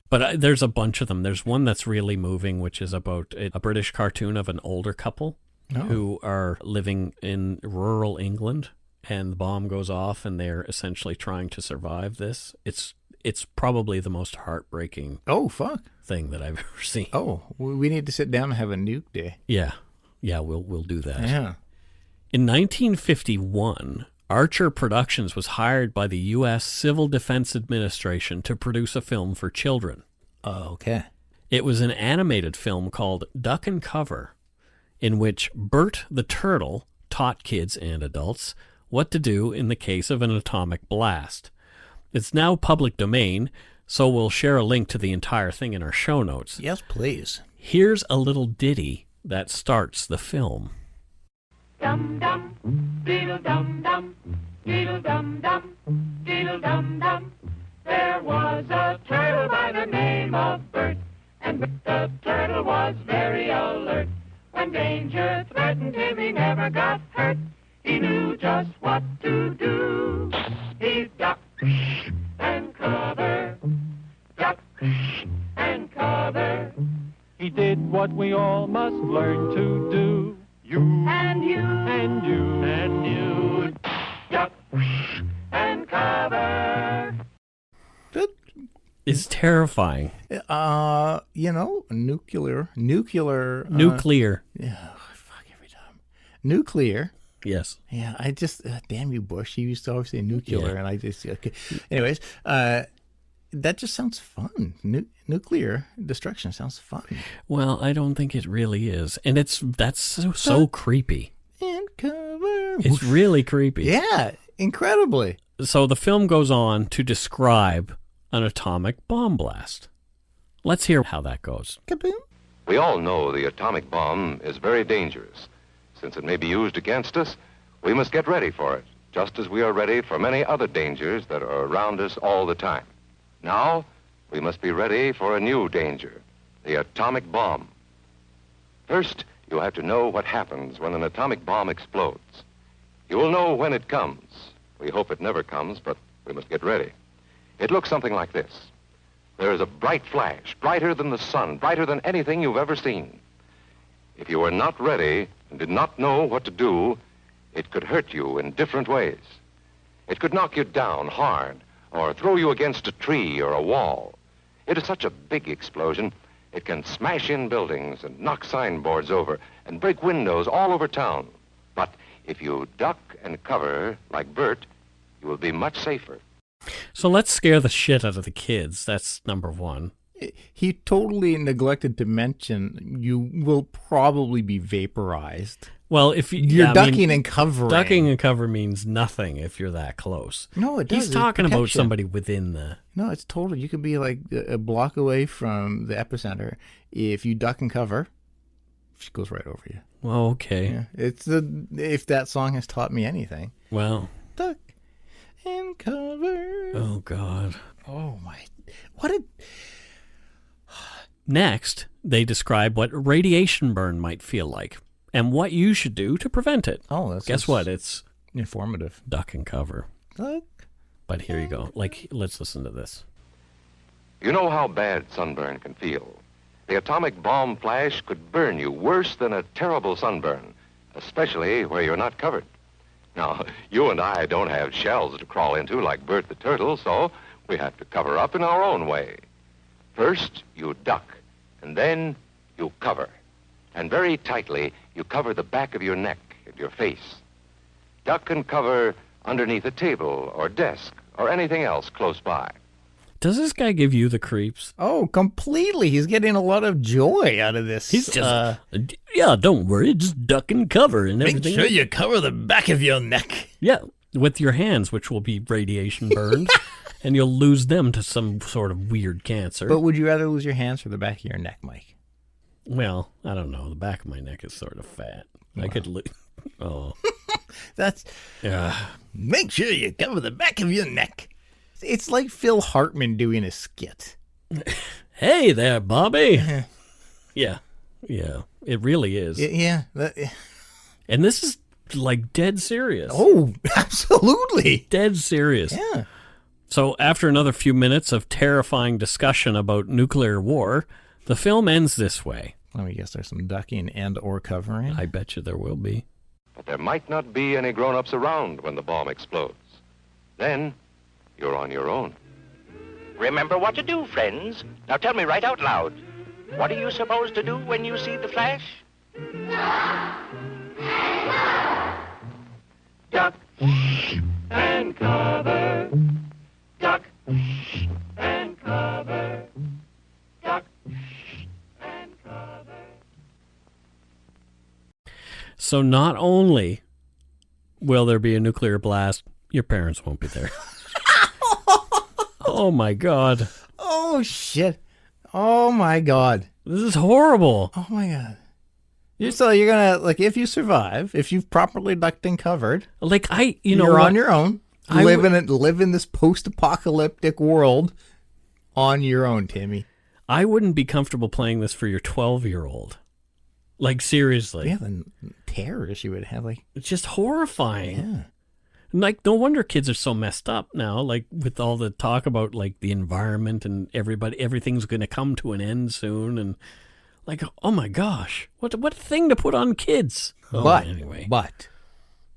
But there's a bunch of them. There's one that's really moving, which is about a British cartoon of an older couple who are living in rural England, and the bomb goes off, and they're essentially trying to survive this. It's probably the most heartbreaking thing that I've ever seen. Oh, we need to sit down and have a nuke day. Yeah, we'll do that. Yeah. In 1951, Archer Productions was hired by the U.S. Civil Defense Administration to produce a film for children. Oh, okay. It was an animated film called Duck and Cover, in which Bert the Turtle taught kids and adults what to do in the case of an atomic blast. It's now public domain, so we'll share a link to the entire thing in our show notes. Yes, please. Here's a little ditty that starts the film. Dum dum, diddle dum dum, diddle dum dum, diddle dum dum. There was a turtle by the name of Bert, and the turtle was very alert. When danger threatened him, he never got hurt. He knew just what to do. He ducked and cover, ducked and cover. He did what we all must learn to do. You and you and you and you, duck and cover. It's terrifying. Nuclear. Yeah, fuck every time. Nuclear. Yes. Yeah, I just damn you, Bush. You used to always say nuclear, and I just okay. Anyways, that just sounds fun. Nuclear destruction sounds fun. Well, I don't think it really is, and that's so creepy. And cover. It's really creepy. Yeah, incredibly. So the film goes on to describe an atomic bomb blast. Let's hear how that goes. Kaboom. We all know the atomic bomb is very dangerous. Since it may be used against us, we must get ready for it, just as we are ready for many other dangers that are around us all the time. Now, we must be ready for a new danger, the atomic bomb. First, you have to know what happens when an atomic bomb explodes. You will know when it comes. We hope it never comes, but we must get ready. It looks something like this. There is a bright flash, brighter than the sun, brighter than anything you've ever seen. If you were not ready and did not know what to do, it could hurt you in different ways. It could knock you down hard or throw you against a tree or a wall. It is such a big explosion, it can smash in buildings and knock signboards over and break windows all over town. But if you duck and cover like Bert, you will be much safer. So let's scare the shit out of the kids. That's number one. He totally neglected to mention you will probably be vaporized. Well, if you're ducking and covering. Ducking and cover means nothing if you're that close. No, it does. He's talking about somebody within the... No, it's totally... You could be like a block away from the epicenter. If you duck and cover, she goes right over you. Well, okay. Yeah. If that song has taught me anything. Well... Duck and cover. Oh, God. Oh, my... What a... Next, they describe what radiation burn might feel like. and what you should do to prevent it. Oh, that's Guess what? It's informative. duck and cover. But here you go. Let's listen to this. You know how bad sunburn can feel. The atomic bomb flash could burn you worse than a terrible sunburn, especially where you're not covered. Now, you and I don't have shells to crawl into like Bert the Turtle, so we have to cover up in our own way. First, you duck, and then you cover. And very tightly, you cover the back of your neck and your face. Duck and cover underneath a table or desk or anything else close by. Does this guy give you the creeps? Oh, completely. He's getting a lot of joy out of this. He's just, yeah, don't worry, just duck and cover and everything. Make sure you cover the back of your neck. Yeah, with your hands, which will be radiation burned, and you'll lose them to some sort of weird cancer. But would you rather lose your hands or the back of your neck, Mike? Well, I don't know. The back of my neck is sort of fat. I could lose. Oh. That's... Make sure you cover the back of your neck. It's like Phil Hartman doing a skit. Hey there, Bobby. Yeah. It really is. Yeah. And this is like dead serious. Oh, absolutely. Dead serious. Yeah. So after another few minutes of terrifying discussion about nuclear war, the film ends this way. Let me guess, there's some ducking and or covering. I bet you there will be. But there might not be any grown-ups around when the bomb explodes. Then you're on your own. Remember what to do, friends. Now tell me right out loud. What are you supposed to do when you see the flash? Duck and cover. Duck and cover. Duck and cover. So not only will there be a nuclear blast, your parents won't be there. Oh, my God. Oh, shit. Oh, my God. This is horrible. Oh, my God. So you're going to, like, if you survive, if you've properly ducked and covered, like, you're on your own, live in this post-apocalyptic world on your own, Timmy. I wouldn't be comfortable playing this for your 12-year-old. Like, seriously. Yeah, the terrors you would have, like... It's just horrifying. Yeah. Like, no wonder kids are so messed up now, like, with all the talk about, like, the environment and everything's going to come to an end soon, and, like, oh my gosh, what a thing to put on kids. Anyway. But...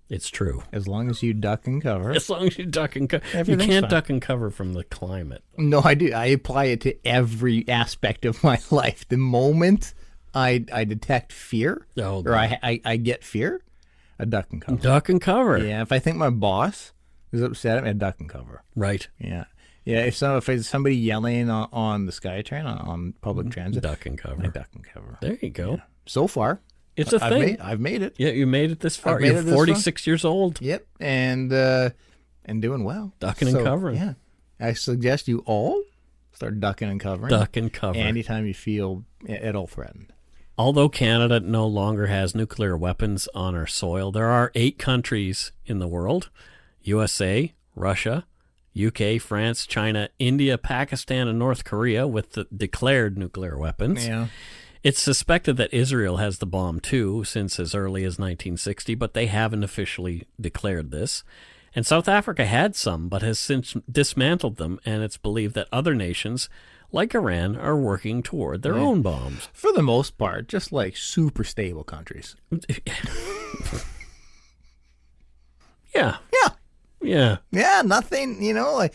It's true. As long as you duck and cover. As long as you duck and cover. You can't fine. Duck and cover from the climate. No, I do. I apply it to every aspect of my life. The moment I detect fear, or I get fear, I duck and cover. Duck and cover. Yeah, if I think my boss is upset at me, I duck and cover. Right. Yeah. Yeah, if somebody yelling on the SkyTrain, on public transit, duck and cover. I duck and cover. There you go. Yeah. So far. It's a thing. I've made it. Yeah, you made it this far. You're 46 years old. Yep, and doing well. Ducking and covering. Yeah, I suggest you all start ducking and covering. Duck and cover. Anytime you feel at all threatened. Although Canada no longer has nuclear weapons on our soil, there are 8 countries in the world: USA, Russia, UK, France, China, India, Pakistan, and North Korea with the declared nuclear weapons. Yeah. It's suspected that Israel has the bomb too, since as early as 1960, but they haven't officially declared this. And South Africa had some, but has since dismantled them, and it's believed that other nations, like Iran, are working toward their own bombs. For the most part, just like super stable countries. Yeah. Yeah. Yeah. Yeah, nothing, like,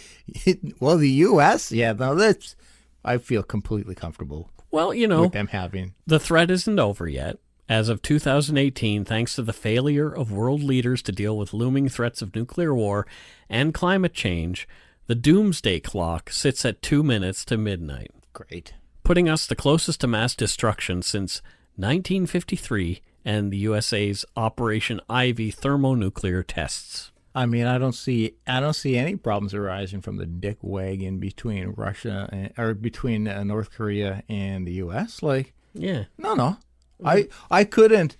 well, the U.S., that's, I feel completely comfortable. Well, with them having. The threat isn't over yet. As of 2018, thanks to the failure of world leaders to deal with looming threats of nuclear war and climate change, the doomsday clock sits at 2 minutes to midnight. Great. Putting us the closest to mass destruction since 1953 and the USA's Operation Ivy thermonuclear tests. I mean, I don't see any problems arising from the dick wagon between Russia or between North Korea and the U.S. Like, yeah, no, I couldn't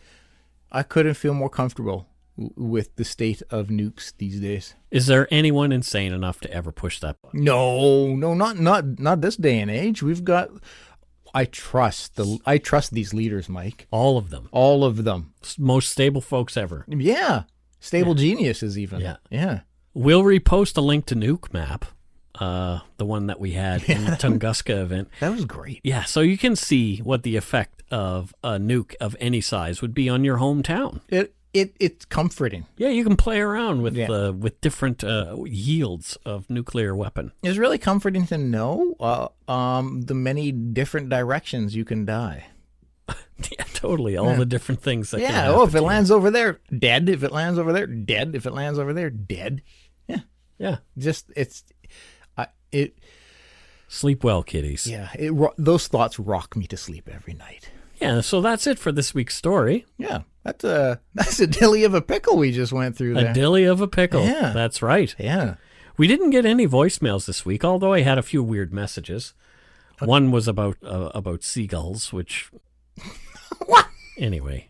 feel more comfortable with the state of nukes these days. Is there anyone insane enough to ever push that button? No, not this day and age. We've got. I trust these leaders, Mike. All of them. All of them. Most stable folks ever. Yeah. Stable geniuses even. Yeah. Yeah. We'll repost a link to Nuke map, the one that we had in the Tunguska event. That was great. Yeah, so you can see what the effect of a nuke of any size would be on your hometown. It's comforting. Yeah, you can play around with different yields of nuclear weapon. It's really comforting to know the many different directions you can die. Yeah, totally. All the different things that can happen. Oh, if it lands over there, dead. If it lands over there, dead. If it lands over there, dead. Yeah. Yeah. Just sleep well, kiddies. Yeah. Those thoughts rock me to sleep every night. Yeah, so that's it for this week's story. Yeah. That's a dilly of a pickle we just went through there. A dilly of a pickle. Yeah. That's right. Yeah. We didn't get any voicemails this week, although I had a few weird messages. One was about seagulls, which... What? Anyway.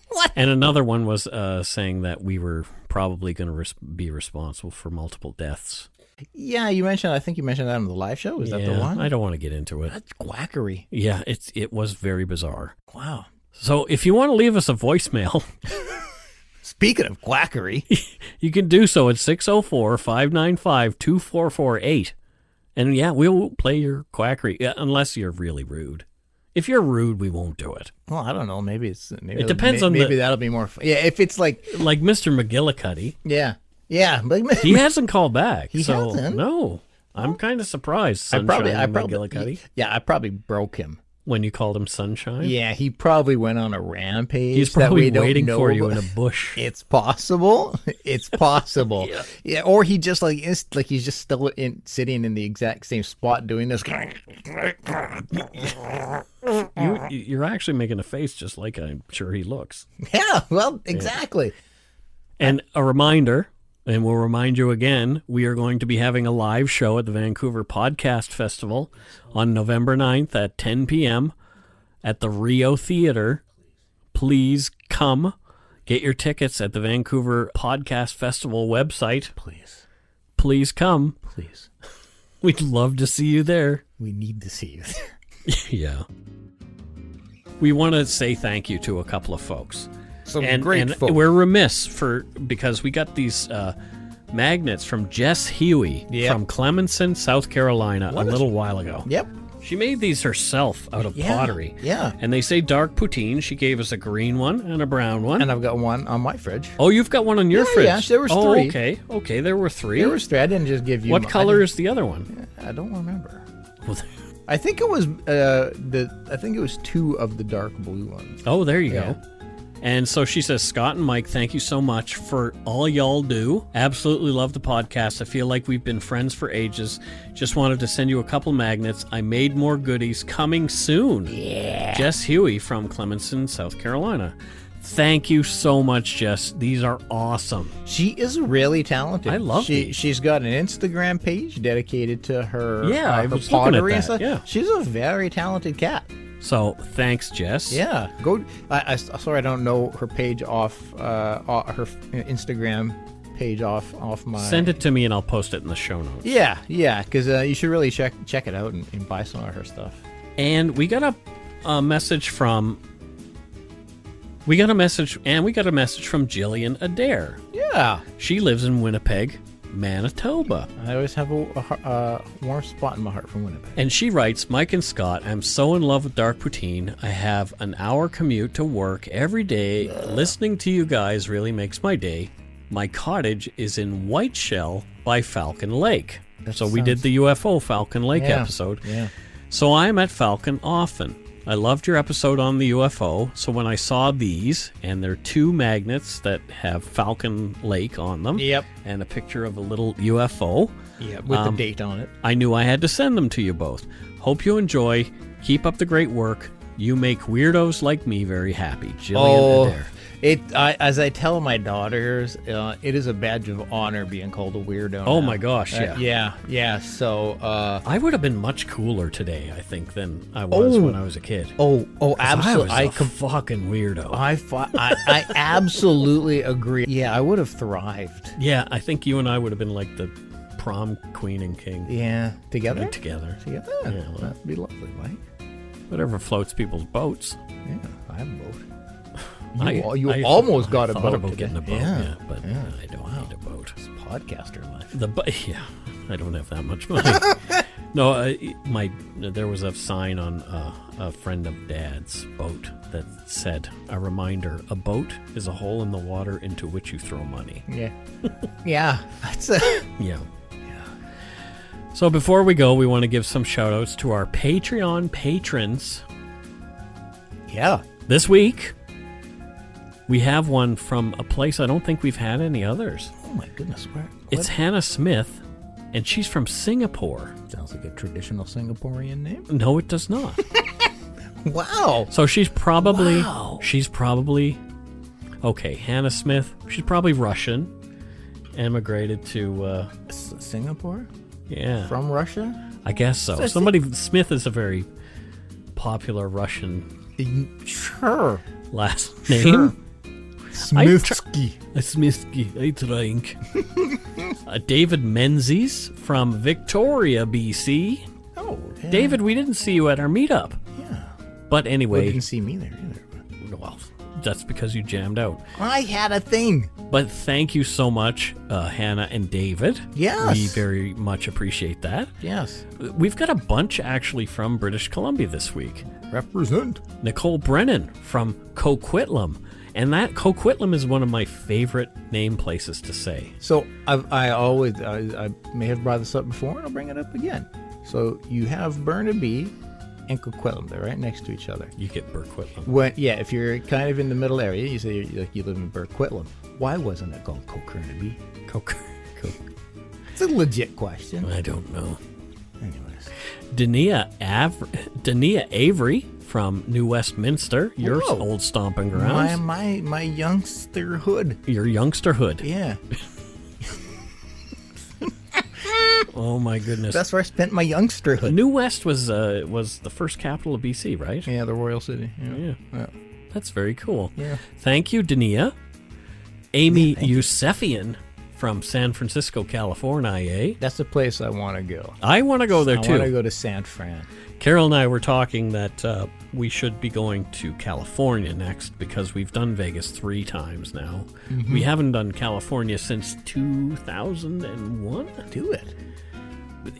What? And another one was saying that we were probably going to be responsible for multiple deaths. Yeah, I think you mentioned that on the live show. Is that the one? I don't want to get into it. That's quackery. Yeah, it was very bizarre. Wow. So if you want to leave us a voicemail... Speaking of quackery... you can do so at 604-595-2448. And yeah, we'll play your quackery, unless you're really rude. If you're rude, we won't do it. Well, I don't know. Maybe it depends on maybe that'll be more fun. Yeah, if it's like Mr. McGillicuddy. Yeah. Yeah, but he hasn't called back. He hasn't. No, I'm kind of surprised. Sunshine McGillicuddy. I probably broke him when you called him Sunshine. Yeah, he probably went on a rampage. He's probably waiting for you in a bush. It's possible. It's possible. Yeah, or he just he's just still sitting in the exact same spot doing this. You're actually making a face just like I'm sure he looks. Yeah, well, exactly. Yeah. And a reminder. And we'll remind you again, we are going to be having a live show at the Vancouver Podcast Festival on November 9th at 10 p.m. at the Rio Theater. Please come. Get your tickets at the Vancouver Podcast Festival website. Please come. Please. We'd love to see you there. We need to see you there. Yeah. We want to say thank you to a couple of folks. Great folks. We're remiss because we got these magnets from Jess Huey from Clemenson, South Carolina, a little while ago. Yep. She made these herself out of pottery. Yeah. And they say dark poutine. She gave us a green one and a brown one. And I've got one on my fridge. Oh, you've got one on your fridge? Yeah, there was three. Okay, there were three. There was three. I didn't just give you... What color is the other one? I don't remember. I think it was two of the dark blue ones. Oh, there you go. And so she says, Scott and Mike, thank you so much for all y'all do. Absolutely love the podcast. I feel like we've been friends for ages. Just wanted to send you a couple magnets. I made more goodies coming soon. Yeah. Jess Huey from Clemenson, South Carolina. Thank you so much, Jess. These are awesome. She is really talented. I love these. She's got an Instagram page dedicated to her, I was pottery looking at and stuff. Yeah. She's a very talented cat. So thanks, Jess. Yeah, go. Sorry, I don't know her page off. Her Instagram page off my. Send it to me and I'll post it in the show notes. Yeah, because you should really check it out and buy some of her stuff. And we got a message from. We got a message from Jillian Adair. Yeah, she lives in Winnipeg, Manitoba. I always have a warm spot in my heart for Winnipeg. And she writes, Mike and Scott, I'm so in love with dark poutine. I have an hour commute to work every day. Listening to you guys really makes my day. My cottage is in Whiteshell by Falcon Lake. We did the UFO Falcon Lake episode. Yeah. So I'm at Falcon often. I loved your episode on the UFO, so when I saw these, and they're two magnets that have Falcon Lake on them, and a picture of a little UFO, with the date on it, I knew I had to send them to you both. Hope you enjoy. Keep up the great work. You make weirdos like me very happy. Jillian Adair. As I tell my daughters, it is a badge of honor being called a weirdo. Oh now. My gosh, yeah. So I would have been much cooler today, I think, than I was when I was a kid. Oh, absolutely! I was a fucking weirdo. I absolutely agree. Yeah, I would have thrived. Yeah, I think you and I would have been like the prom queen and king. Yeah, together. Together. Yeah, well, that'd be lovely, Mike. Whatever floats people's boats. Yeah, I have a boat. I almost got a thought boat. about getting a boat, Yeah. but I don't need a boat. It's podcaster life. Yeah, I don't have that much money. No, there was a sign on a friend of Dad's boat that said, a reminder, a boat is a hole in the water into which you throw money. Yeah. Yeah. That's Yeah. So before we go, we want to give some shout outs to our Patreon patrons. Yeah. This week, we have one from a place I don't think we've had any others. Oh my goodness. Where? It's Hannah Smith, and she's from Singapore. Sounds like a traditional Singaporean name. No, it does not. Wow. So she's probably okay, Hannah Smith, she's probably Russian, emigrated to Singapore? Yeah. From Russia? I guess so. Smith is a very popular Russian Sure. last name. Smithsky. Smithsky, I drink. David Menzies from Victoria, BC. Oh, yeah. David, we didn't see you at our meetup. Yeah. But anyway. Well, didn't see me there either. Well, that's because you jammed out. I had a thing. But thank you so much, Hannah and David. Yes. We very much appreciate that. Yes. We've got a bunch actually from British Columbia this week. Represent. Nicole Brennan from Coquitlam. And that Coquitlam is one of my favorite name places to say. So I may have brought this up before, and I'll bring it up again. So you have Burnaby and Coquitlam. They're right next to each other. You get Burquitlam. If you're kind of in the middle area, you say you live in Burquitlam. Why wasn't it called Coquirnaby? It's a legit question. I don't know. Anyways. Dania Avery from New Westminster, your old stomping grounds. My youngsterhood. Your youngsterhood. Yeah. Oh my goodness. That's where I spent my youngsterhood. New West was the first capital of BC, right? Yeah, the Royal City. Yeah. That's very cool. Yeah. Thank you, Dania. Amy Yusefian from San Francisco, California. That's the place I want to go. I want to go there too. I want to go to San Fran. Carol and I were talking that we should be going to California next because we've done Vegas 3 times now. Mm-hmm. We haven't done California since 2001. Do it.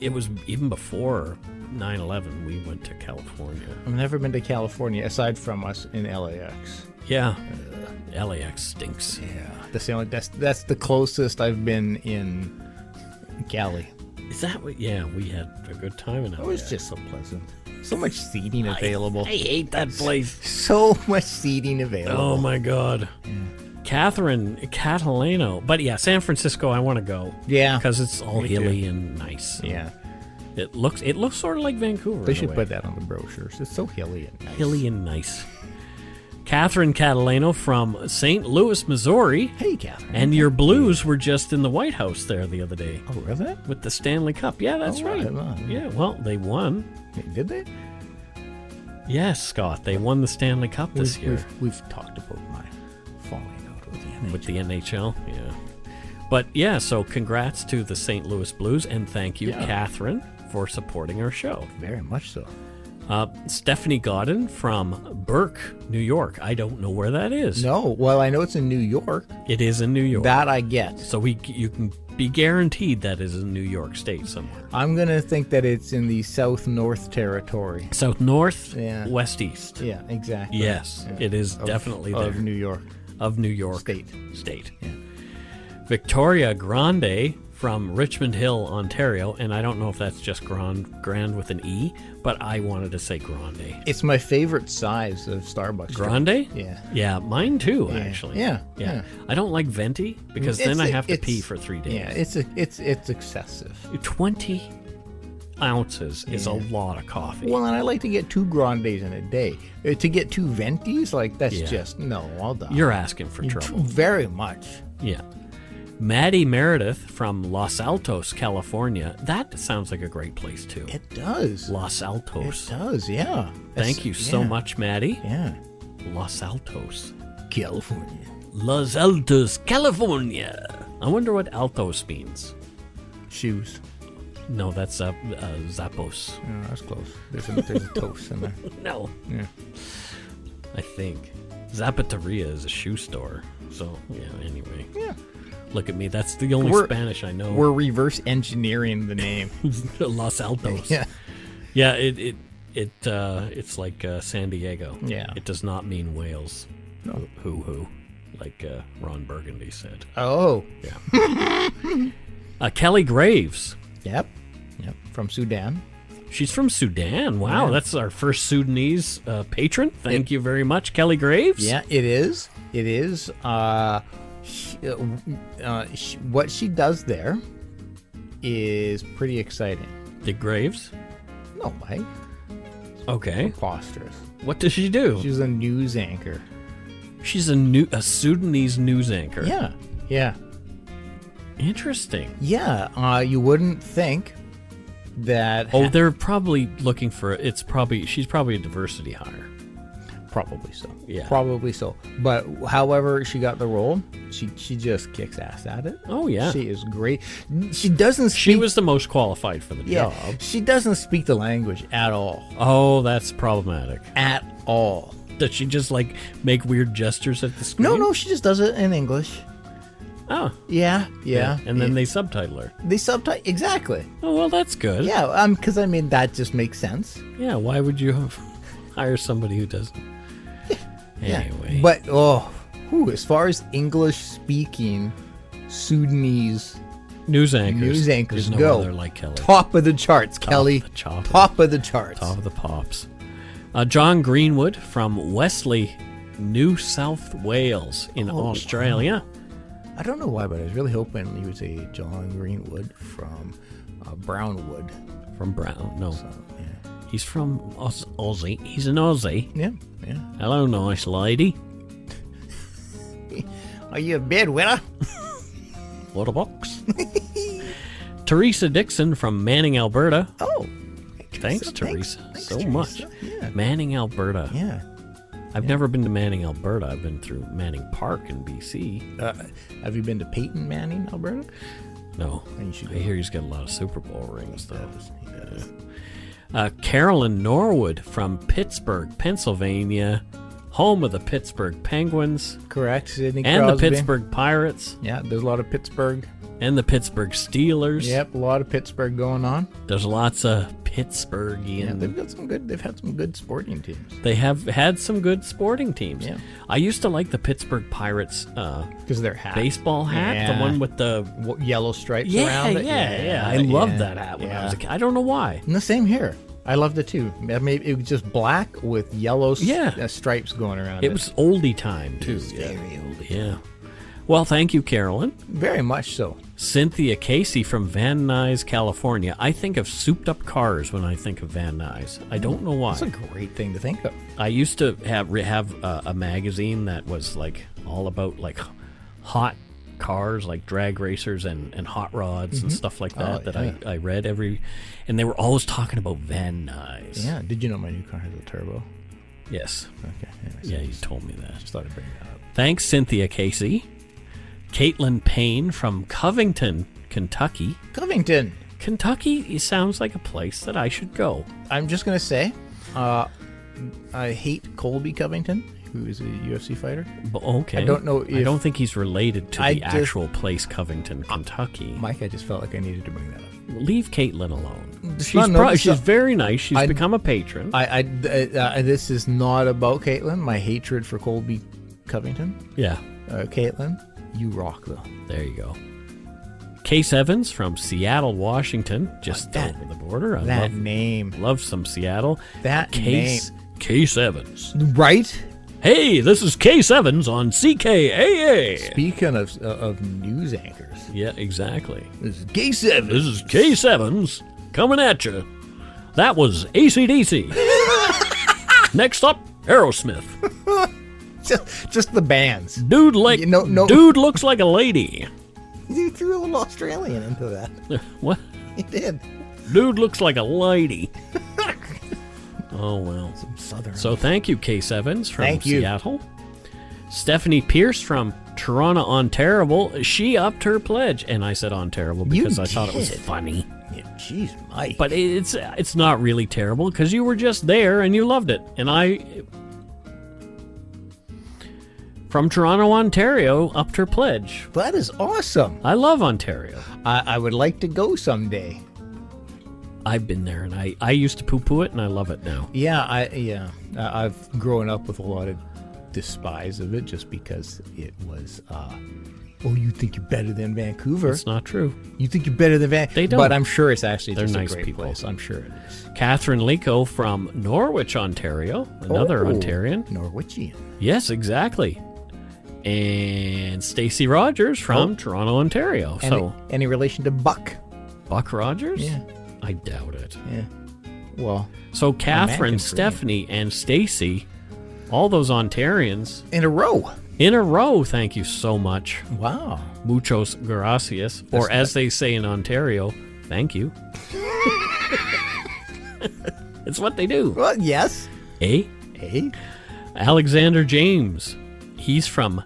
It was even before 9/11 we went to California. I've never been to California aside from us in LAX. Yeah. LAX stinks. Yeah. That's the closest I've been in Cali. Is that what? Yeah, we had a good time in LAX. It was just so pleasant. So much seating available. I hate that place. So much seating available. Oh my God. Yeah. Catherine Catalano. But yeah, San Francisco, I want to go. Yeah. Because it's all hilly and nice. Yeah. It looks sort of like Vancouver. They should put that on the brochures. It's so hilly and nice. Hilly and nice. Catherine Catalano from St. Louis, Missouri. Hey, Catherine. And your Blues were just in the White House there the other day. Oh, really? With the Stanley Cup. Yeah, that's right. Yeah, well, they won. Did they? Yes, Scott. They won the Stanley Cup this year. We've talked about my falling out with the NHL. Yeah. But yeah, so congrats to the St. Louis Blues, and thank you, Catherine, for supporting our show. Very much so. Stephanie Godden from Burke, New York. I don't know where that is. No, well, I know it's in New York. It is in New York. That I get. So you can be guaranteed that is in New York State somewhere. I'm going to think that it's in the South-North territory. South-North? West-East. Yeah, exactly. Yes, it is definitely there. Of New York. Of New York. State. Yeah. Victoria Grande from Richmond Hill, Ontario, and I don't know if that's just grand with an E, but I wanted to say Grande. It's my favorite size of Starbucks. Grande? Yeah. Yeah, mine too, actually. Yeah. I don't like venti because then I have to pee for 3 days. Yeah, it's excessive. 20 ounces is a lot of coffee. Well, and I like to get 2 Grandes in a day. To get 2 ventis, like that's just all done. You're asking for trouble. Very much. Yeah. Maddie Meredith from Los Altos, California. That sounds like a great place, too. It does. Los Altos. It does, yeah. Thank you so much, Maddie. Yeah. Los Altos. California. Los Altos, California. I wonder what Altos means. Shoes. No, that's Zappos. Oh, that's close. There's a toast in there. No. Yeah. I think. Zapateria is a shoe store. So, yeah, anyway. Yeah. Look at me. That's the only Spanish I know. We're reverse engineering the name. Los Altos. Yeah. Yeah, it's like San Diego. Yeah. It does not mean Wales. No. Hoo-hoo. Like Ron Burgundy said. Oh. Yeah. Kelly Graves. Yep. From Sudan. She's from Sudan. Wow, that's our first Sudanese patron. Thank you very much, Kelly Graves. Yeah, it is. It is. What she does there is pretty exciting. The Graves? No, Mike. Okay. Preposterous. What does she do? She's a news anchor. She's a Sudanese news anchor. Yeah. Interesting. Yeah, you wouldn't think that. Oh, they're probably looking for. She's probably a diversity hire. Probably so. Yeah. Probably so. But however she got the role, she just kicks ass at it. Oh yeah. She is great. She doesn't speak. She was the most qualified for the job. She doesn't speak the language at all. Oh, that's problematic. At all. Does she just like make weird gestures at the screen? No, she just does it in English. Oh. Yeah. And then they subtitle her. Exactly. Oh, well, that's good. Yeah, because I mean that just makes sense. Yeah, why would you hire somebody who doesn't? Anyway. But as far as English speaking Sudanese news anchors There's no go, other like Kelly. Top of the charts, Kelly. Top of the charts. Top of the pops. John Greenwood from Wesley, New South Wales in Australia. I don't know why, but I was really hoping you would say John Greenwood from Brownwood. From Brown? No. So, yeah. He's from Aussie. He's an Aussie. Yeah. Hello, nice lady. Are you a bedwetter? What a box. Teresa Dixon from Manning, Alberta. Oh. Thanks, Teresa. Thanks, so Teresa. much. Yeah. Manning, Alberta. Yeah. I've never been to Manning, Alberta. I've been through Manning Park in BC. Have you been to Peyton Manning, Alberta? No. You should I hear he's got a lot of Super Bowl rings, though. He does. Carolyn Norwood from Pittsburgh, Pennsylvania, home of the Pittsburgh Penguins. Correct. Sidney and Crosby. The Pittsburgh Pirates. Yeah, there's a lot of Pittsburgh. And the Pittsburgh Steelers. Yep, a lot of Pittsburgh going on. There's lots of Pittsburghian. Yeah, they've had some good sporting teams. They have had some good sporting teams. Yeah. I used to like the Pittsburgh Pirates because their hat, baseball hat, the one with the yellow stripes around it. Yeah. I loved that hat when I was a kid. I don't know why. And the same here. I loved it too. Maybe it was just black with yellow stripes going around it. It was oldie time too. Very oldie. Yeah. Well, thank you, Carolyn. Very much so. Cynthia Casey from Van Nuys, California. I think of souped-up cars when I think of Van Nuys. I don't know why. That's a great thing to think of. I used to have a magazine that was like all about like hot cars, like drag racers and hot rods and stuff like that. I read and they were always talking about Van Nuys. Yeah. Did you know my new car has a turbo? Yes. Okay. Anyways, yeah, you told me that. Just thought I'd bring that up. Thanks, Cynthia Casey. Caitlin Payne from Covington, Kentucky. Covington, Kentucky sounds like a place that I should go. I'm just going to say, I hate Colby Covington, who is a UFC fighter. Okay. I don't know if... I don't think he's related to the actual place, Covington, Kentucky. Mike, I just felt like I needed to bring that up. Leave Caitlin alone. She's very nice. She's become a patron. This is not about Caitlin. My hatred for Colby Covington. Yeah. Caitlin, you rock, though. There you go. Case Evans from Seattle, Washington, just over the border. Love some Seattle. Name. Case Evans. Right? Hey, this is Case Evans on CKAA. Speaking of news anchors. Yeah, exactly. This is Case Evans. This is Case Evans coming at you. That was AC/DC. Next up, Aerosmith. Just the bands. Dude looks like a lady. You threw a little Australian into that. What? He did. Dude looks like a lady. Oh, well. Some southern. So thank you, Case Evans from Seattle. Stephanie Pierce from Toronto, Ontario. She upped her pledge. And I said Ontario because I thought it was funny. Yeah, jeez, Mike. But it's not really terrible because you were just there and you loved it. And from Toronto, Ontario, upped her pledge. That is awesome. I love Ontario. I would like to go someday. I've been there, and I used to poo-poo it, and I love it now. Yeah, I've grown up with a lot of despise of it just because it was, you think you're better than Vancouver. It's not true. You think you're better than Vancouver. They don't. But I'm sure it's actually They're just nice a great people. place. I'm sure it is. Catherine Lico from Norwich, Ontario. Another Ontarian. Norwichian. Yes, exactly. And Stacey Rogers from Toronto, Ontario. Any relation to Buck? Buck Rogers? Yeah. I doubt it. Yeah. Well. So Catherine, Stephanie, and Stacey, all those Ontarians. In a row. In a row, thank you so much. Wow. Muchos gracias. Or as they say in Ontario, thank you. It's what they do. Well, yes. Alexander James. He's from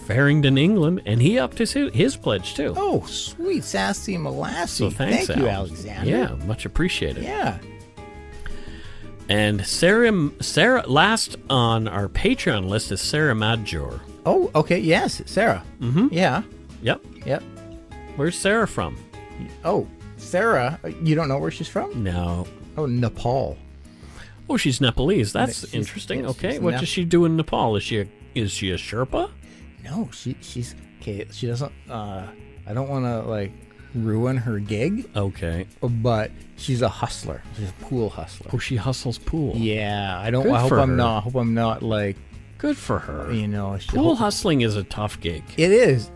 Farringdon, England, and he upped his pledge too. Oh, sweet sassy molassy. So thank you, Alexander. Yeah, much appreciated. Yeah. And Sarah, last on our Patreon list is Sarah Major. Oh, okay. Yes, Sarah. Mm-hmm. Yeah. Yep. Where's Sarah from? Oh, Sarah. You don't know where she's from? No. Oh, Nepal. Oh, she's Nepalese. That's interesting. Okay, what does she do in Nepal? Is she a Sherpa? No, she's okay. She doesn't. I don't want to ruin her gig. Okay, but she's a hustler. She's a pool hustler. Oh, she hustles pool. Yeah, I hope I'm not Good for her. You know, pool hustling is a tough gig. It is,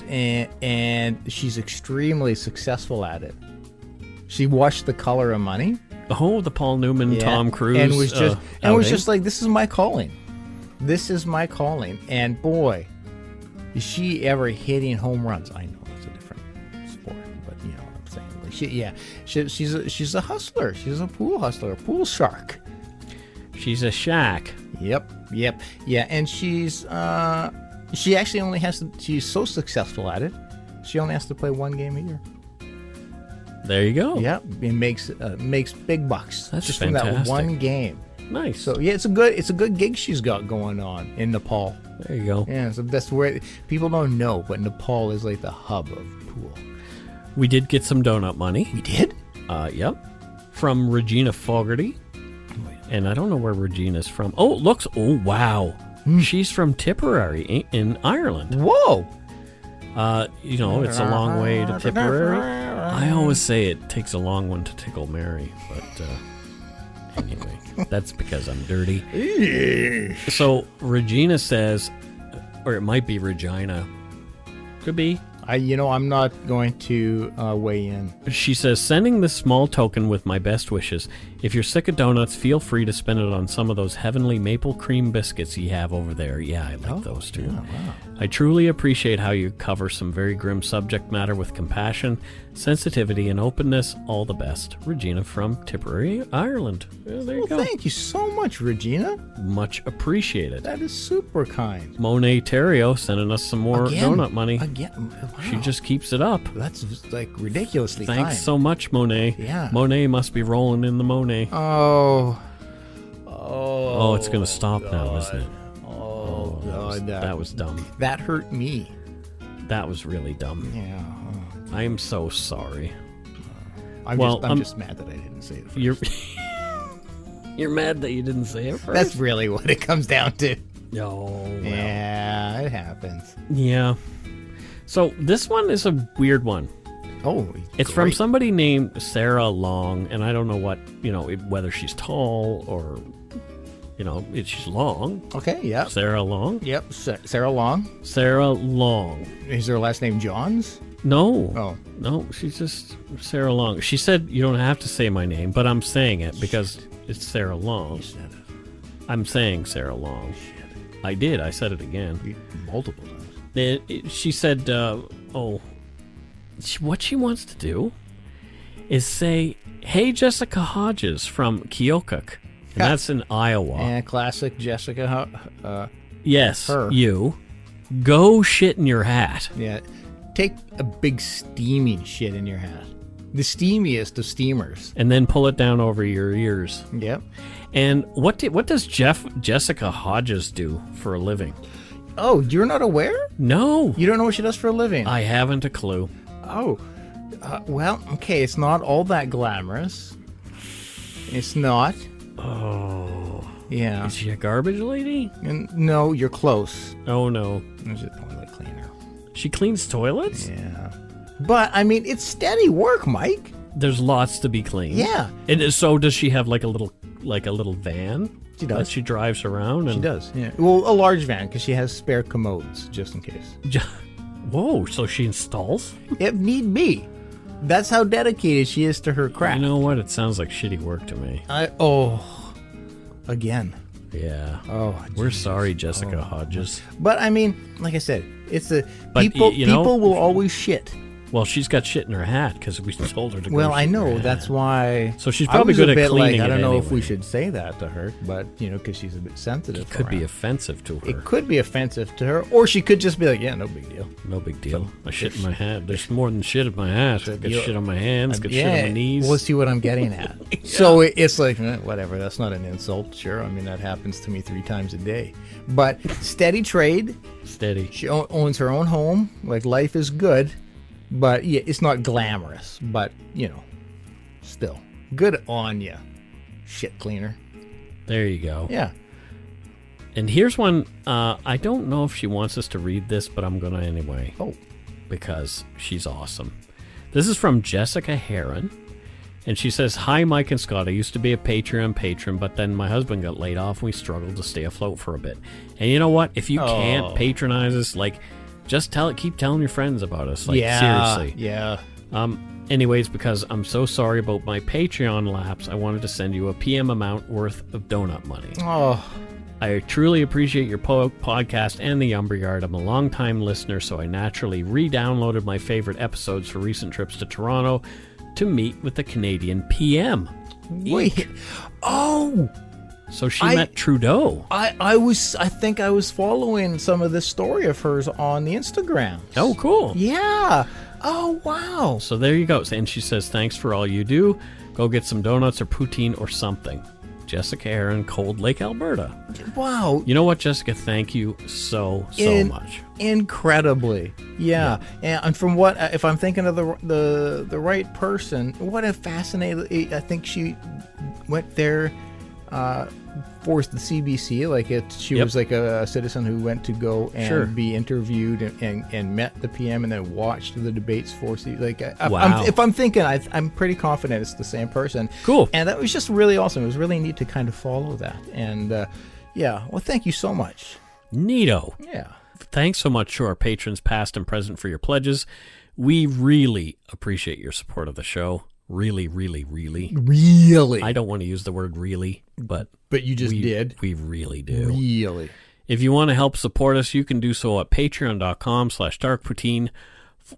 and she's extremely successful at it. She watched The Color of Money. Oh, the Paul Newman, Tom Cruise, and was just like, this is my calling. This is my calling, and boy, is she ever hitting home runs. I know it's a different sport, but you know what I'm saying. She's a hustler. She's a pool hustler, a pool shark. She's a shack. Yep. Yeah, and she actually only has to. She's so successful at it. She only has to play one game a year. There you go. Yep, it makes big bucks. That's just fantastic. From that one game. Nice. So yeah, it's a good gig she's got going on in Nepal. There you go. Yeah, so that's where people don't know, but Nepal is like the hub of pool. We did get some donut money. We did? Yep. From Regina Fogarty. And I don't know where Regina's from. Oh, wow. She's from Tipperary in Ireland. Whoa. It's a long way to Tipperary. I always say it takes a long one to tickle Mary, but anyway, that's because I'm dirty. So Regina says, or it might be Regina. Could be. I'm not going to weigh in. She says, sending this small token with my best wishes. If you're sick of donuts, feel free to spend it on some of those heavenly maple cream biscuits you have over there. Yeah, I like those too. Yeah, wow. I truly appreciate how you cover some very grim subject matter with compassion, sensitivity, and openness. All the best. Regina from Tipperary, Ireland. Yeah, there you go. Thank you so much, Regina. Much appreciated. That is super kind. Monet Terrio sending us some more donut money. Again. Wow. She just keeps it up. That's ridiculously kind. Thanks so much, Monet. Yeah. Monet must be rolling in the Monet. Oh, it's going to stop now, isn't it? Oh, God. That was dumb. That hurt me. That was really dumb. Yeah. I am so sorry. I'm just mad that I didn't say it first. You're mad that you didn't say it first? That's really what it comes down to. Oh, well. Yeah, it happens. Yeah. So this one is a weird one. Oh, it's from somebody named Sarah Long, and I don't know whether she's tall or, she's long. Okay, yeah. Sarah Long. Yep, Sarah Long. Sarah Long. Is her last name Johns? No. Oh. No, she's just Sarah Long. She said you don't have to say my name, but I'm saying it because it's Sarah Long. You said it. I'm saying Sarah Long. Shit. I did. I said it again. Multiple times. She said, what she wants to do is say, hey, Jessica Hodges from Keokuk. And that's in Iowa. And classic Jessica. Yes, her. You. Go shit in your hat. Yeah. Take a big steaming shit in your hat. The steamiest of steamers. And then pull it down over your ears. Yep. And what does Jessica Hodges do for a living? Oh, you're not aware? No. You don't know what she does for a living? I haven't a clue. Oh. Well, okay, it's not all that glamorous. It's not. Oh. Yeah. Is she a garbage lady? No, you're close. Oh, no. There's a toilet cleaner. She cleans toilets? Yeah. But, I mean, it's steady work, Mike. There's lots to be cleaned. Yeah. And so does she have like a little van? She does. That she drives around? She does, yeah. Well, a large van, because she has spare commodes, just in case. Whoa, so she installs? If need be. That's how dedicated she is to her craft. You know what? It sounds like shitty work to me. Again. Yeah. Oh, we're sorry, Jessica Hodges. But I mean, like I said, it's But, people will always shit. Well, she's got shit in her hat because we told her to go. Well, I shit in her know hat. that's why. So she's probably good at cleaning I don't know it if we anyway. should say that to her, but because she's a bit sensitive. It could be offensive to her. It could be offensive to her, or she could just be like, "Yeah, no big deal. No big deal. I shit in my hat. There's more than shit in my hat. I got shit on my hands. Got shit on my knees. We'll see what I'm getting at. So it's like whatever. That's not an insult. Sure, I mean that happens to me 3 times a day. But steady trade. Steady. She owns her own home. Like life is good. But yeah, it's not glamorous, but still good on ya, shit cleaner. There you go. Yeah. And here's one. I don't know if she wants us to read this, but I'm gonna anyway. Oh, because she's awesome. This is from Jessica Heron, and she says, "Hi, Mike and Scott. I used to be a Patreon patron, but then my husband got laid off, and we struggled to stay afloat for a bit. And you know what? If you can't patronize us, just keep telling your friends about us. Seriously. Yeah. Anyways, because I'm so sorry about my Patreon lapse, I wanted to send you a PM amount worth of donut money. Oh. I truly appreciate your podcast and the Umberyard. I'm a long-time listener, so I naturally re-downloaded my favorite episodes for recent trips to Toronto to meet with the Canadian PM. Wait. Eek. Oh. So she met Trudeau. I think I was following some of this story of hers on the Instagram. Oh, cool. Yeah. Oh, wow. So there you go. And she says, thanks for all you do. Go get some donuts or poutine or something. Jessica Aaron, Cold Lake, Alberta. Wow. You know what, Jessica? Thank you so much. Incredibly. Yeah. And from what, if I'm thinking of the right person, what a fascinating, I think she went there for the CBC, she was like a citizen who went to go and be interviewed and met the PM and then watched the debates for wow. if I'm thinking, I'm pretty confident it's the same person. Cool. And that was just really awesome. It was really neat to kind of follow that. And well, thank you so much. Neato. Yeah. Thanks so much to our patrons, past and present, for your pledges. We really appreciate your support of the show. Really, really, really. Really. I don't want to use the word really, but you just did. We really do. Really. If you want to help support us, you can do so at patreon.com/darkpoutine,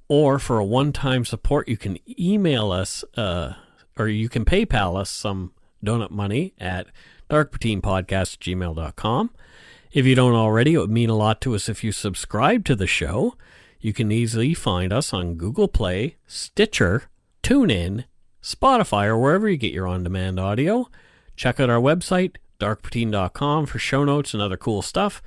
or for a one-time support, you can email us, or you can PayPal us some donut money at darkpoutinepodcast@gmail.com. If you don't already, it would mean a lot to us if you subscribe to the show. You can easily find us on Google Play, Stitcher, TuneIn, Spotify, or wherever you get your on-demand audio. Check out our website, darkpoutine.com, for show notes and other cool stuff.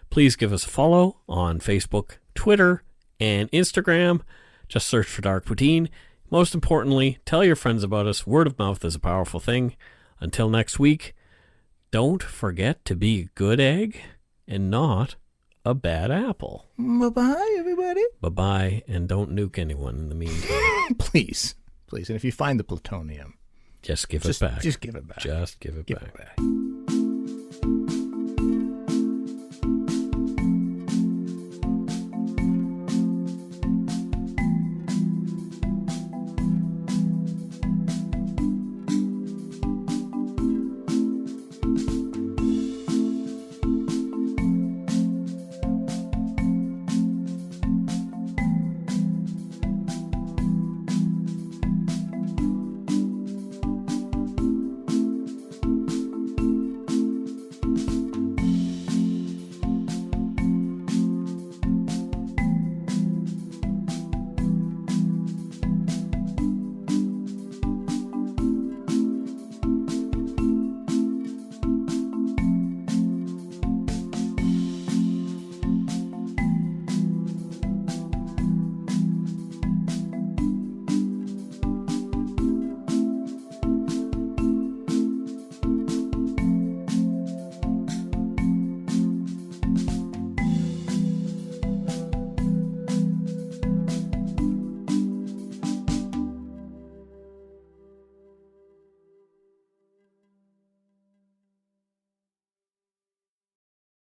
Please give us a follow on Facebook, Twitter, and Instagram. Just search for Dark Poutine. Most importantly, tell your friends about us. Word of mouth is a powerful thing. Until next week, don't forget to be a good egg and not a bad apple. Bye-bye, everybody. Bye-bye, and don't nuke anyone in the meantime. Please. And if you find the plutonium, just give it back. Just give it back. Just give it back.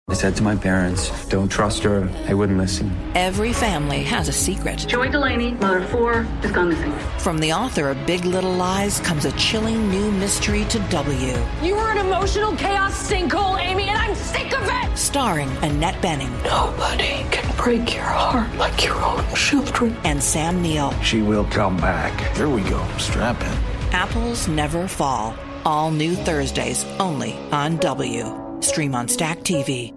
I said to my parents, don't trust her. They wouldn't listen. Every family has a secret. Joy Delaney, mother of 4, is gone missing. From the author of Big Little Lies comes a chilling new mystery to W. You are an emotional chaos sinkhole, Amy, and I'm sick of it! Starring Annette Bening. Nobody can break your heart like your own children. And Sam Neill. She will come back. Here we go. Strap in. Apples Never Fall. All new Thursdays, only on W. Stream on Stack TV.